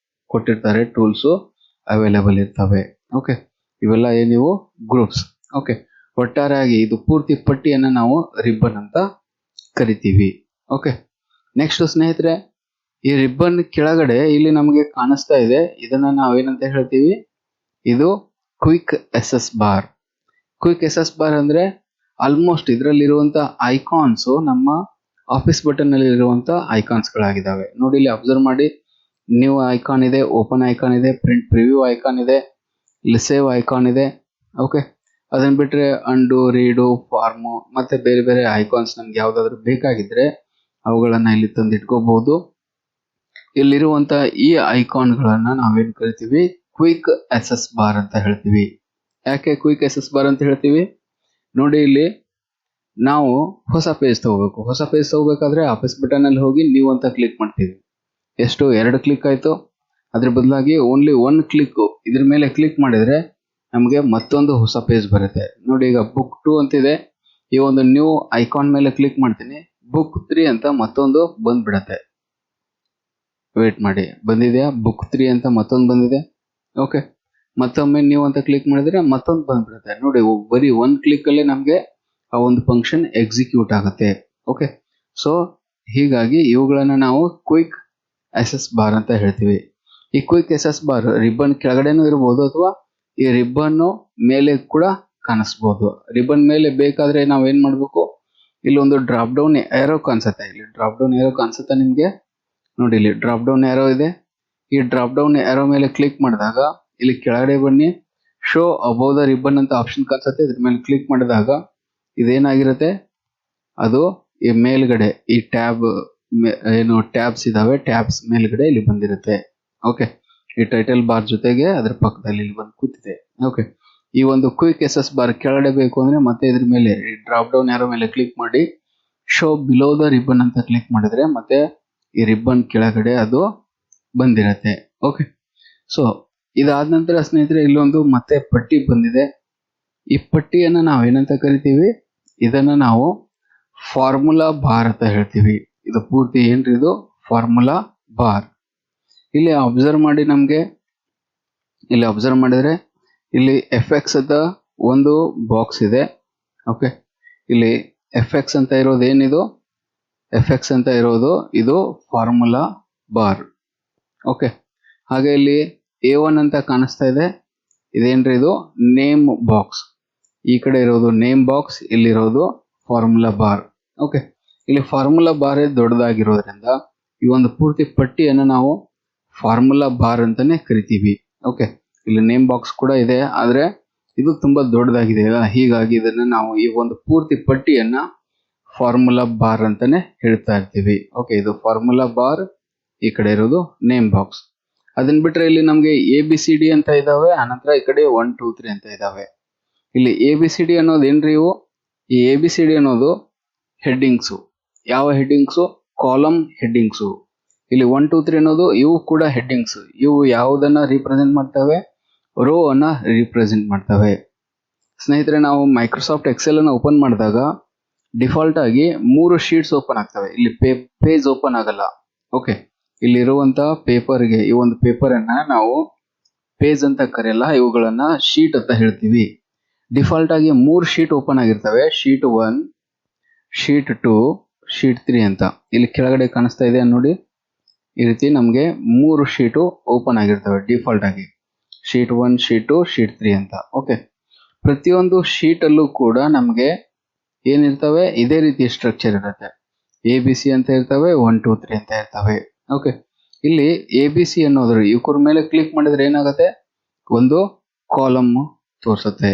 S1: ಕೊಟ್ಟಿರ್ತಾರೆ, ಟೂಲ್ಸ್ ಅವೈಲೇಬಲ್ ಇರ್ತವೆ. ಓಕೆ, ಇವೆಲ್ಲ ಏನಿವು? ಗ್ರೂಪ್ಸ್. ಓಕೆ, ಒಟ್ಟಾರೆಯಾಗಿ ಇದು ಪೂರ್ತಿ ಪಟ್ಟಿಯನ್ನ ನಾವು ರಿಬ್ಬನ್ ಅಂತ ಕರಿತೀವಿ. ಓಕೆ, ನೆಕ್ಸ್ಟ್ ಸ್ನೇಹಿತರೆ, ಈ ರಿಬ್ಬನ್ ಕೆಳಗಡೆ ಇಲ್ಲಿ ನಮಗೆ ಕಾಣಿಸ್ತಾ ಇದೆ, ಇದನ್ನ ನಾವೇನಂತ ಹೇಳ್ತೀವಿ? ಇದು quick access bar. Quick access bar ಅಂದ್ರೆ ಆಲ್ಮೋಸ್ಟ್ ಇದರಲ್ಲಿರುವಂತ ಐಕಾನ್ಸ್ ನಮ್ಮ ಆಫೀಸ್ ಬಟನ್ ನಲ್ಲಿ ಇರುವಂತ ಐಕಾನ್ಸ್ ಗಳಾಗಿದ್ದಾವೆ. ನೋಡಿ, ಇಲ್ಲಿ ಅಬ್ಸರ್ವ್ ಮಾಡಿ, ನ್ಯೂ ಐಕಾನ್ ಇದೆ, ಓಪನ್ ಐಕಾನ್ ಇದೆ, ಪ್ರಿಂಟ್ ಪ್ರಿವ್ಯೂ ಐಕಾನ್ ಇದೆ, ಇಲ್ಲಿ ಸೇವ್ ಐಕಾನ್ ಇದೆ. ಓಕೆ, ಅದನ್ನ ಬಿಟ್ರೆ ಅಂಡು, ರೀಡು, ಫಾರ್ಮು ಮತ್ತೆ ಬೇರೆ ಬೇರೆ ಐಕಾನ್ಸ್ ನಮ್ಗೆ ಯಾವ್ದಾದ್ರು ಬೇಕಾಗಿದ್ರೆ ಅವುಗಳನ್ನ ಇಲ್ಲಿ ತಂದು ಇಟ್ಕೋಬಹುದು. ಇಲ್ಲಿರುವಂತ ಈ ಐಕಾನ್ಗಳನ್ನ ನಾವೇನ್ ಕರಿತೀವಿ? ಕ್ವಿಕ್ ಎಸ್ ಬಾರ್ ಅಂತ ಹೇಳ್ತೀವಿ. ಯಾಕೆ ಕ್ವಿಕ್ ಎಸ್ ಬಾರ್ ಅಂತ ಹೇಳ್ತೀವಿ? ನೋಡಿ, ಇಲ್ಲಿ ನಾವು ಹೊಸ ಪೇಜ್ ತಗೋಬೇಕು. ಹೊಸ ಪೇಜ್ ತಗೋಬೇಕಾದ್ರೆ ಆಫೀಸ್ ಬಟನ್ ಅಲ್ಲಿ ಹೋಗಿ ನ್ಯೂ ಅಂತ ಕ್ಲಿಕ್ ಮಾಡ್ತೀವಿ. ಎಷ್ಟು? 2 ಕ್ಲಿಕ್ ಆಯ್ತು. ಅದ್ರ ಬದಲಾಗಿ ಓನ್ಲಿ 1 ಕ್ಲಿಕ್ ಇದ್ರ ಮೇಲೆ ಕ್ಲಿಕ್ ಮಾಡಿದ್ರೆ ನಮಗೆ ಮತ್ತೊಂದು ಹೊಸ ಪೇಜ್ ಬರುತ್ತೆ. ನೋಡಿ, ಈಗ ಬುಕ್ 2 ಅಂತಿದೆ, ಈ ಒಂದು ನ್ಯೂ ಐಕಾನ್ ಮೇಲೆ ಕ್ಲಿಕ್ ಮಾಡ್ತೀನಿ, ಬುಕ್ 3 ಅಂತ ಮತ್ತೊಂದು ಬಂದ್ಬಿಡತ್ತೆ. ವೇಟ್ ಮಾಡಿ, ಬಂದಿದೆಯಾ? ಬುಕ್ 3 ಅಂತ ಮತ್ತೊಂದು ಬಂದಿದೆ. ಓಕೆ, ಮತ್ತೊಮ್ಮೆ ನ್ಯೂ ಅಂತ ಕ್ಲಿಕ್ ಮಾಡಿದ್ರೆ ಮತ್ತೊಂದು ಬಂದ್ಬಿಡುತ್ತೆ. ನೋಡಿ, ಬರೀ 1 ಕ್ಲಿಕ್ ಅಲ್ಲೇ ನಮಗೆ ಆ ಒಂದು ಫಂಕ್ಷನ್ ಎಕ್ಸಿಕ್ಯೂಟ್ ಆಗುತ್ತೆ. ಓಕೆ, ಸೊ ಹೀಗಾಗಿ ಇವುಗಳನ್ನ ನಾವು ಕ್ವಿಕ್ ಎಸ್ ಬಾರ್ ಅಂತ ಹೇಳ್ತೀವಿ. ಈ ಕ್ವಿಕ್ ಎಸ್ ಬಾರ್ ರಿಬ್ಬನ್ ಕೆಳಗಡೆನೂ ಇರಬಹುದು ಅಥವಾ ಈ ರಿಬ್ಬನ್ ಮೇಲೆ ಕೂಡ ಕಾಣಿಸ್ಬೋದು. ರಿಬ್ಬನ್ ಮೇಲೆ ಬೇಕಾದ್ರೆ ನಾವು ಏನ್ ಮಾಡ್ಬೇಕು? ಇಲ್ಲಿ ಒಂದು ಡ್ರಾಪ್ ಡೌನ್ ಏರೋ ಕಾಣಿಸುತ್ತೆ. ಇಲ್ಲಿ ಡ್ರಾಪ್ ಡೌನ್ ಏರೋ ಕಾಣಿಸುತ್ತೆ ನಿಮ್ಗೆ. ನೋಡಿ, ಇಲ್ಲಿ ಡ್ರಾಪ್ ಡೌನ್ ಏರೋ ಇದೆ. ಈ ಡ್ರಾಪ್ ಡೌನ್ ಏರೋ ಮೇಲೆ ಕ್ಲಿಕ್ ಮಾಡಿದಾಗ ಇಲ್ಲಿ ಕೆಳಗಡೆ ಬನ್ನಿ, ಶೋ ಅಬೌವ್ ದ ರಿಬ್ಬನ್ ಅಂತ ಆಪ್ಷನ್ ಕಾಣಿಸುತ್ತೆ. ಇದ್ರ ಮೇಲೆ ಕ್ಲಿಕ್ ಮಾಡಿದಾಗ ಇದೇನಾಗಿರುತ್ತೆ? ಅದು ಈ ಮೇಲ್ಗಡೆ ಈ ಟ್ಯಾಬ್ ಏನು ಟ್ಯಾಬ್ಸ್ ಇದಾವೆ, ಟ್ಯಾಬ್ಸ್ ಮೇಲ್ಗಡೆ ಇಲ್ಲಿ ಬಂದಿರುತ್ತೆ. ಓಕೆ, ಈ ಟೈಟಲ್ ಬಾರ್ ಜೊತೆಗೆ ಅದ್ರ ಪಕ್ಕದಲ್ಲಿ ಇಲ್ಲಿ ಬಂದು ಕೂತಿದೆ. ಓಕೆ, ಈ ಒಂದು ಕ್ವಿಕ್ ಎಸ್ ಬಾರ್ ಕೆಳಗಡೆ ಬೇಕು ಅಂದ್ರೆ ಮತ್ತೆ ಇದ್ರ ಮೇಲೆ ಡ್ರಾಪ್ ಡೌನ್ ಯಾರೋ ಮೇಲೆ ಕ್ಲಿಕ್ ಮಾಡಿ ಶೋ ಬಿಲೋ ದ ರಿಬ್ಬನ್ ಅಂತ ಕ್ಲಿಕ್ ಮಾಡಿದ್ರೆ ಮತ್ತೆ ಈ ರಿಬ್ಬನ್ ಕೆಳಗಡೆ ಅದು ಬಂದಿರತ್ತೆ. ಓಕೆ, ಸೊ ಇದಾದ ನಂತರ ಸ್ನೇಹಿತರೆ ಇಲ್ಲೊಂದು ಮತ್ತೆ ಪಟ್ಟಿ ಬಂದಿದೆ. ಈ ಪಟ್ಟಿಯನ್ನ ನಾವು ಏನಂತ ಕರಿತೀವಿ? ಇದನ್ನ ನಾವು ಫಾರ್ಮುಲಾ ಬಾರ್ ಅಂತ ಹೇಳ್ತೀವಿ. ಇದು ಪೂರ್ತಿ ಏನ್ರಿ? ಇದು ಫಾರ್ಮುಲಾ ಬಾರ್. ಇಲ್ಲಿ ಅಬ್ಸರ್ವ್ ಮಾಡಿ, ನಮ್ಗೆ ಇಲ್ಲಿ ಅಬ್ಸರ್ವ್ ಮಾಡಿದ್ರೆ ಇಲ್ಲಿ ಎಫ್.ಎಕ್ಸ್ ಅಂತ ಒಂದು ಬಾಕ್ಸ್ ಇದೆ. ಓಕೆ, ಇಲ್ಲಿ ಎಫ್.ಎಕ್ಸ್ ಅಂತ ಇರೋದು ಏನಿದು? ಎಫ್.ಎಕ್ಸ್ ಅಂತ ಇರೋದು ಇದು ಫಾರ್ಮುಲಾ ಬಾರ್. ಓಕೆ, ಹಾಗೆ ಇಲ್ಲಿ A1 ಅಂತ ಕಾಣಿಸ್ತಾ ಇದೆ, ಇದೇನ್ರಿ? ಇದು ನೇಮ್ ಬಾಕ್ಸ್. ಈ ಕಡೆ ಇರೋದು ನೇಮ್ ಬಾಕ್ಸ್, ಇಲ್ಲಿರೋದು ಫಾರ್ಮುಲಾ ಬಾರ್. ಓಕೆ, ಇಲ್ಲಿ ಫಾರ್ಮುಲಾ ಬಾರ್ ದೊಡ್ಡದಾಗಿರೋದ್ರಿಂದ ಈ ಒಂದು ಪೂರ್ತಿ ಪಟ್ಟಿಯನ್ನು ನಾವು ಫಾರ್ಮುಲಾ ಬಾರ್ ಅಂತಾನೆ ಕರಿತೀವಿ. ಓಕೆ, ಇಲ್ಲಿ ನೇಮ್ ಬಾಕ್ಸ್ ಕೂಡ ಇದೆ, ಆದ್ರೆ ಇದು ತುಂಬಾ ದೊಡ್ಡದಾಗಿದೆ ಅಲ್ಲ, ಹೀಗಾಗಿ ಇದನ್ನ ನಾವು ಈ ಒಂದು ಪೂರ್ತಿ ಪಟ್ಟಿಯನ್ನ ಫಾರ್ಮುಲಾ ಬಾರ್ ಅಂತಾನೆ ಹೇಳ್ತಾ ಇರ್ತೀವಿ. ಓಕೆ, ಇದು ಫಾರ್ಮುಲಾ ಬಾರ್, ಈ ಕಡೆ ಇರೋದು ನೇಮ್ ಬಾಕ್ಸ್. ಅದನ್ನ ಬಿಟ್ರೆ ಇಲ್ಲಿ ನಮ್ಗೆ ABCD ಅಂತ ಇದಾವೆ, ಆನಂತರ ಈ ಕಡೆ 1 2 3 ಅಂತ ಇದಾವೆ. ಇಲ್ಲಿ ABCD ಅನ್ನೋದು ಏನ್ರಿ ಇವು? ಈ ABCD ಅನ್ನೋದು ಹೆಡ್ಡಿಂಗ್ಸು. ಯಾವ ಹೆಡ್ಡಿಂಗ್ಸು? ಕಾಲಮ್ ಹೆಡ್ಡಿಂಗ್ಸು. ಇಲ್ಲಿ 1 2 3 ಅನ್ನೋದು ಇವು ಕೂಡ ಹೆಡ್ಡಿಂಗ್ಸ್. ಇವು ಯಾವುದನ್ನ ರಿಪ್ರೆಸೆಂಟ್ ಮಾಡ್ತವೆ? ರೋ ಅನ್ನ ರಿಪ್ರೆಸೆಂಟ್ ಮಾಡ್ತವೆ. ಸ್ನೇಹಿತರೆ, ನಾವು ಮೈಕ್ರೋಸಾಫ್ಟ್ ಎಕ್ಸೆಲ್ ಅನ್ನ ಓಪನ್ ಮಾಡಿದಾಗ ಡಿಫಾಲ್ಟ್ ಆಗಿ 3 ಶೀಟ್ಸ್ ಓಪನ್ ಆಗ್ತವೆ. ಇಲ್ಲಿ ಪೇಜ್ ಓಪನ್ ಆಗಲ್ಲ. ಓಕೆ, ಇಲ್ಲಿರುವಂತ ಪೇಪರ್ಗೆ, ಈ ಒಂದು ಪೇಪರ್ ಅನ್ನ ನಾವು ಪೇಜ್ ಅಂತ ಕರೆಯಲ್ಲ, ಇವುಗಳನ್ನ ಶೀಟ್ ಅಂತ ಹೇಳ್ತೀವಿ. ಡಿಫಾಲ್ಟ್ ಆಗಿ 3 ಶೀಟ್ ಓಪನ್ ಆಗಿರ್ತವೆ. ಶೀಟ್ 1, ಶೀಟ್ 2, ಶೀಟ್ 3 ಅಂತ. ಇಲ್ಲಿ ಕೆಳಗಡೆ ಕಾಣಿಸ್ತಾ ಇದೆ ನೋಡಿ, ಈ ರೀತಿ ನಮಗೆ 3 ಶೀಟು ಓಪನ್ ಆಗಿರ್ತವೆ ಡಿಫಾಲ್ಟ್ ಆಗಿ. ಶೀಟ್ 1, ಶೀಟ್ 2, ಶೀಟ್ 3 ಅಂತ. ಓಕೆ, ಪ್ರತಿಯೊಂದು ಶೀಟ್ ಅಲ್ಲೂ ಕೂಡ ನಮಗೆ ಏನಿರ್ತವೆ? ಇದೇ ರೀತಿ ಸ್ಟ್ರಕ್ಚರ್ ಇರುತ್ತೆ. ABC ಅಂತ ಇರ್ತವೆ, 1 2 3 ಅಂತ ಇರ್ತವೆ. ಓಕೆ, ಇಲ್ಲಿ ABC ಅನ್ನೋದ್ರ ಇವ್ರ ಮೇಲೆ ಕ್ಲಿಕ್ ಮಾಡಿದ್ರೆ ಏನಾಗುತ್ತೆ? ಒಂದು ಕಾಲಮ್ ತೋರಿಸುತ್ತೆ.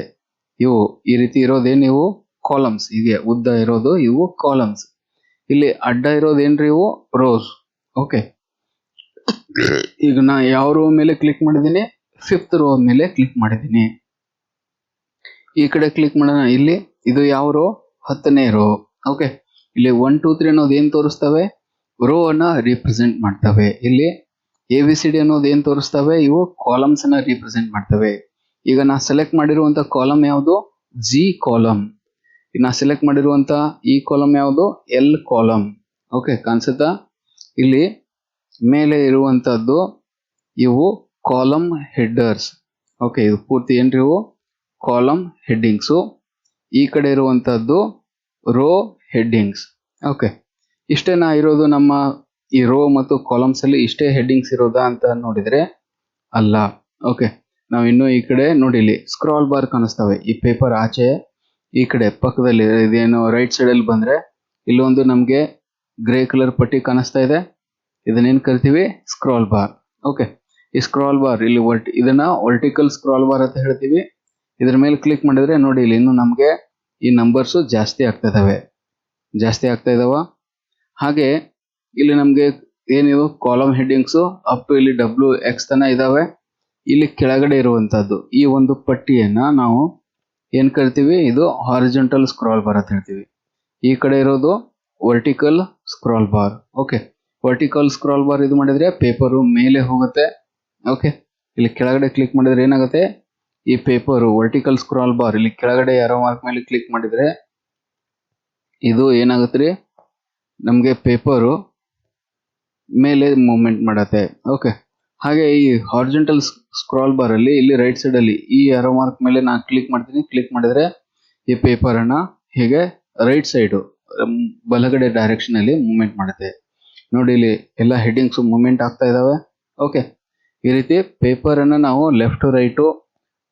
S1: ಇವು ಈ ರೀತಿ ಇರೋದೇನು? ಇವು ಕಾಲಮ್ಸ್. ಹೀಗೆ ಉದ್ದ ಇರೋದು ಇವು ಕಾಲಮ್ಸ್. ಇಲ್ಲಿ ಅಡ್ಡ ಇರೋದೇನ್ರಿ? ಇವು ರೋಸ್. ಓಕೆ, ಈಗ ನಾ ಯಾವ ರೋ ಮೇಲೆ ಕ್ಲಿಕ್ ಮಾಡಿದ್ದೀನಿ? 5th ರೋ ಮೇಲೆ ಕ್ಲಿಕ್ ಮಾಡಿದ್ದೀನಿ. ಈ ಕಡೆ ಕ್ಲಿಕ್ ಮಾಡೋಣ. ಇಲ್ಲಿ ಇದು ಯಾವ ರೋ? 10ನೇ ರೋ. ಓಕೆ, ಇಲ್ಲಿ 1 2 3 ಅನ್ನೋದು ಏನ್ ತೋರಿಸ್ತವೆ? ರೋ ಅನ್ನ ರಿಪ್ರೆಸೆಂಟ್ ಮಾಡ್ತವೆ. ಇಲ್ಲಿ ABCD ಅನ್ನೋದು ಏನ್ ತೋರಿಸ್ತವೆ? ಇವು ಕಾಲಮ್ಸ್ ಅನ್ನ ರಿಪ್ರೆಸೆಂಟ್ ಮಾಡ್ತವೆ. ಈಗ ನಾ ಸೆಲೆಕ್ಟ್ ಮಾಡಿರುವಂತ ಕಾಲಮ್ ಯಾವುದು? G column. ನಾ ಸೆಲೆಕ್ಟ್ ಮಾಡಿರುವಂತ ಈ ಕಾಲಮ್ ಯಾವುದು? L column. ಓಕೆ, ಕಾಣಿಸುತ್ತಾ? ಇಲ್ಲಿ ಮೇಲೆ ಇರುವಂತದ್ದು ಇವು ಕಾಲಮ್ ಹೆಡ್ಡರ್ಸ್. ಓಕೆ, ಇದು ಪೂರ್ತಿ ಏನ್ರಿ? ಇವು ಕಾಲಮ್ ಹೆಡ್ಡಿಂಗ್ಸು. ಈ ಕಡೆ ಇರುವಂತದ್ದು ರೋ ಹೆಡ್ಡಿಂಗ್ಸ್. ಓಕೆ, ಇಷ್ಟೇನಾ ಇರೋದು ನಮ್ಮ ಈ ರೋ ಮತ್ತು ಕಾಲಮ್ಸ್ ಅಲ್ಲಿ? ಇಷ್ಟೇ ಹೆಡ್ಡಿಂಗ್ಸ್ ಇರೋದಾ ಅಂತ ನೋಡಿದ್ರೆ ಅಲ್ಲ. ಓಕೆ, ನಾವು ಇನ್ನು ಈ ಕಡೆ ನೋಡಿ, ಇಲ್ಲಿ ಸ್ಕ್ರಾಲ್ ಬಾರ್ ಕಾಣಿಸ್ತವೆ. ಈ ಪೇಪರ್ ಆಚೆ ಈ ಕಡೆ ಪಕ್ಕದಲ್ಲಿ ಇದೇನು ರೈಟ್ ಸೈಡ್ ಅಲ್ಲಿ ಬಂದ್ರೆ ಇಲ್ಲೊಂದು ನಮ್ಗೆ ಗ್ರೇ ಕಲರ್ ಪಟ್ಟಿ ಕಾಣಿಸ್ತಾ ಇದೆ. ಇದನ್ನೇನ್ ಕರಿತೀವಿ? Scroll bar. ಓಕೆ, ಈ ಸ್ಕ್ರಾಲ್ ಬಾರ್ ಇಲ್ಲಿ ಇದನ್ನ ವರ್ಟಿಕಲ್ ಸ್ಕ್ರಾಲ್ ಬಾರ್ ಅಂತ ಹೇಳ್ತೀವಿ. ಇದ್ರ ಮೇಲೆ ಕ್ಲಿಕ್ ಮಾಡಿದ್ರೆ ನೋಡಿ, ಇಲ್ಲಿ ಇನ್ನು ನಮ್ಗೆ ಈ ನಂಬರ್ಸ್ ಜಾಸ್ತಿ ಆಗ್ತಾ ಇದಾವ. ಹಾಗೆ ಇಲ್ಲಿ ನಮ್ಗೆ ಏನಿವು ಕಾಲಮ್ ಹೆಡ್ಡಿಂಗ್ಸು ಅಪ್ ಟು ಇಲ್ಲಿ WX ತನ ಇದಾವೆ. ಇಲ್ಲಿ ಕೆಳಗಡೆ ಇರುವಂತದ್ದು ಈ ಒಂದು ಪಟ್ಟಿಯನ್ನ ನಾವು ಏನ್ ಕರಿತೀವಿ? ಇದು ಹಾರಿಜಾಂಟಲ್ ಸ್ಕ್ರಾಲ್ ಬಾರ್ ಅಂತ ಹೇಳ್ತೀವಿ. ಈ ಕಡೆ ಇರೋದು vertical scroll bar. Okay, vertical scroll bar ಇದು ಮಾಡಿದ್ರೆ ಪೇಪರು ಮೇಲೆ ಹೋಗುತ್ತೆ. ಓಕೆ, ಇಲ್ಲಿ ಕೆಳಗಡೆ ಕ್ಲಿಕ್ ಮಾಡಿದ್ರೆ ಏನಾಗುತ್ತೆ? ಈ ಪೇಪರ್ ವರ್ಟಿಕಲ್ ಸ್ಕ್ರಾಲ್ ಬಾರ್ ಇಲ್ಲಿ ಕೆಳಗಡೆ ಯಾರೋ ಮಾರ್ಕ್ ಮೇಲೆ ಕ್ಲಿಕ್ ಮಾಡಿದ್ರೆ ಇದು ಏನಾಗುತ್ತೆ ರೀ? ನಮ್ಗೆ ಪೇಪರು ಮೇಲೆ ಮೂವ್ಮೆಂಟ್ ಮಾಡತ್ತೆ. ಓಕೆ, ಹಾಗೆ ಈ ಹಾರಿಜಾಂಟಲ್ ಸ್ಕ್ರಾಲ್ ಬಾರ್ ಅಲ್ಲಿ ಇಲ್ಲಿ ರೈಟ್ ಸೈಡ್ ಅಲ್ಲಿ ಈ ಯಾರೋ ಮಾರ್ಕ್ ಮೇಲೆ ನಾನು ಕ್ಲಿಕ್ ಮಾಡ್ತೀನಿ. ಕ್ಲಿಕ್ ಮಾಡಿದ್ರೆ ಈ ಪೇಪರ್ ಅನ್ನ ಹೀಗೆ ರೈಟ್ ಸೈಡ್ ಬಲಗಡೆ ಡೈರೆಕ್ಷನ್ ಅಲ್ಲಿ ಮೂವ್ಮೆಂಟ್ ಮಾಡುತ್ತೆ. ನೋಡಿ, ಇಲ್ಲಿ ಎಲ್ಲ ಹೆಡ್ಡಿಂಗ್ಸ್ ಮೂವ್ಮೆಂಟ್ ಆಗ್ತಾ ಇದಾವೆ. ಓಕೆ, ಈ ರೀತಿ ಪೇಪರ್ ಅನ್ನ ನಾವು ಲೆಫ್ಟ್ ರೈಟ್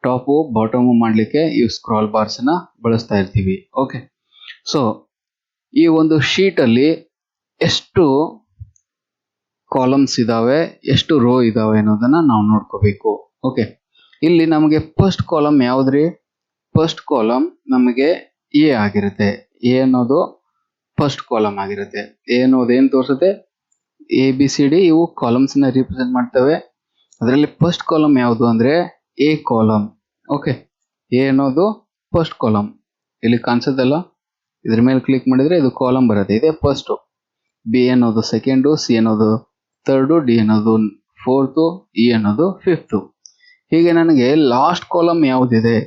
S1: ಟಾಪ್ ಬಾಟಮ್ ಮಾಡ್ಲಿಕ್ಕೆ ಈ ಸ್ಕ್ರಾಲ್ ಬಾರ್ಸ್ ಅನ್ನ ಬಳಸ್ತಾ ಇರ್ತೀವಿ. ಓಕೆ, ಸೊ ಈ ಒಂದು ಶೀಟ್ ಅಲ್ಲಿ ಎಷ್ಟು ಕಾಲಮ್ಸ್ ಇದಾವೆ, ಎಷ್ಟು ರೋ ಇದಾವೆ ಅನ್ನೋದನ್ನ ನಾವು ನೋಡ್ಕೋಬೇಕು. ಓಕೆ, ಇಲ್ಲಿ ನಮಗೆ ಫಸ್ಟ್ ಕಾಲಮ್ ಯಾವ್ದ್ರಿ? ಫಸ್ಟ್ ಕಾಲಮ್ ನಮಗೆ A ಆಗಿರುತ್ತೆ. A ಅನ್ನೋದು ಫಸ್ಟ್ ಕಾಲಮ್ ಆಗಿರುತ್ತೆ. A ಅನ್ನೋದು ಏನ್ ತೋರಿಸುತ್ತೆ? ABCD ಇವು ಕಾಲಮ್ಸ್ ನ ರಿಪ್ರೆಸೆಂಟ್ ಮಾಡ್ತವೆ. ಅದರಲ್ಲಿ ಫಸ್ಟ್ ಕಾಲಮ್ ಯಾವುದು ಅಂದ್ರೆ A ಕಾಲಮ್. ಓಕೆ, A ಅನ್ನೋದು ಫಸ್ಟ್ ಕಾಲಮ್. ಇಲ್ಲಿ ಕಾಣಿಸುತ್ತಲ್ಲ, ಇದ್ರ ಮೇಲೆ ಕ್ಲಿಕ್ ಮಾಡಿದ್ರೆ ಇದು ಕಾಲಮ್ ಬರುತ್ತೆ. ಇದೆ ಫಸ್ಟ್. B ಅನ್ನೋದು ಸೆಕೆಂಡ್, C ಅನ್ನೋದು ಥರ್ಡ್, D ಅನ್ನೋದು ಫೋರ್ತ್, E ಅನ್ನೋದು ಫಿಫ್ತ್. ಹೀಗೆ ನನಗೆ ಲಾಸ್ಟ್ ಕಾಲಮ್ ಯಾವುದಿದೆ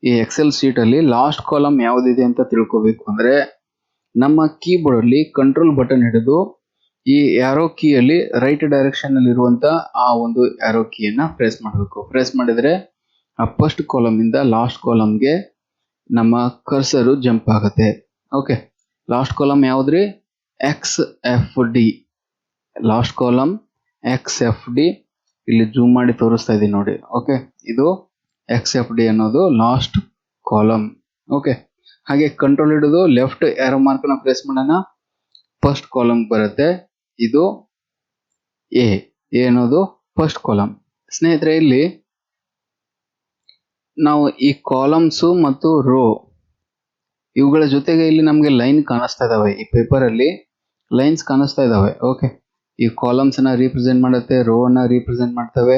S1: ಈ ಎಕ್ಸೆಲ್ ಶೀಟ್ ಅಲ್ಲಿ, ಲಾಸ್ಟ್ ಕಾಲಮ್ ಯಾವುದಿದೆ ಅಂತ ತಿಳ್ಕೋಬೇಕು ಅಂದ್ರೆ ನಮ್ಮ ಕೀಬೋರ್ಡ್ ಅಲ್ಲಿ ಕಂಟ್ರೋಲ್ ಬಟನ್ ಹಿಡಿದು ಈ ಆರೋ ಕೀಯಲ್ಲಿ ರೈಟ್ ಡೈರೆಕ್ಷನ್ ಅಲ್ಲಿ ಇರುವಂತ ಆ ಒಂದು ಆರೋ ಕೀಯನ್ನ ಪ್ರೆಸ್ ಮಾಡಬೇಕು. ಪ್ರೆಸ್ ಮಾಡಿದ್ರೆ ಆ ಫಸ್ಟ್ ಕಾಲಮ್ ಇಂದ ಲಾಸ್ಟ್ ಕಾಲಮ್ಗೆ ನಮ್ಮ ಕರ್ಸರ್ ಜಂಪ್ ಆಗುತ್ತೆ. ಓಕೆ, ಲಾಸ್ಟ್ ಕಾಲಮ್ ಯಾವ್ದ್ರಿ? XFD. Last column XFD. ಇಲ್ಲಿ ಜೂಮ್ ಮಾಡಿ ತೋರಿಸ್ತಾ ಇದೀನಿ ನೋಡಿ. ಓಕೆ, ಇದು XFD ಅನ್ನೋದು ಲಾಸ್ಟ್ ಕಾಲಮ್. ಓಕೆ, ಹಾಗೆ ಕಂಟ್ರೋಲ್ ಹಿಡಿದು ಲೆಫ್ಟ್ ಆರೋ ಮಾರ್ಕ್ ನ ಪ್ರೆಸ್ ಮಾಡೋಣ. ಫಸ್ಟ್ ಕಾಲಮ್ ಬರುತ್ತೆ. ಇದು A ಅನ್ನೋದು ಫಸ್ಟ್ ಕಾಲಮ್. ಸ್ನೇಹಿತರೆ, ಇಲ್ಲಿ ನಾವು ಈ ಕಾಲಮ್ಸು ಮತ್ತು ರೋ ಇವುಗಳ ಜೊತೆಗೆ ಇಲ್ಲಿ ನಮಗೆ ಲೈನ್ ಕಾಣಿಸ್ತಾ ಇದಾವೆ. ಈ ಪೇಪರ್ ಅಲ್ಲಿ ಲೈನ್ಸ್ ಕಾಣಿಸ್ತಾ ಇದಾವೆ. ಓಕೆ, ಈ ಕಾಲಮ್ಸ್ ನ ರೀಪ್ರೆಸೆಂಟ್ ಮಾಡುತ್ತೆ, ರೋ ನ ರೀಪ್ರೆಸೆಂಟ್ ಮಾಡ್ತವೆ.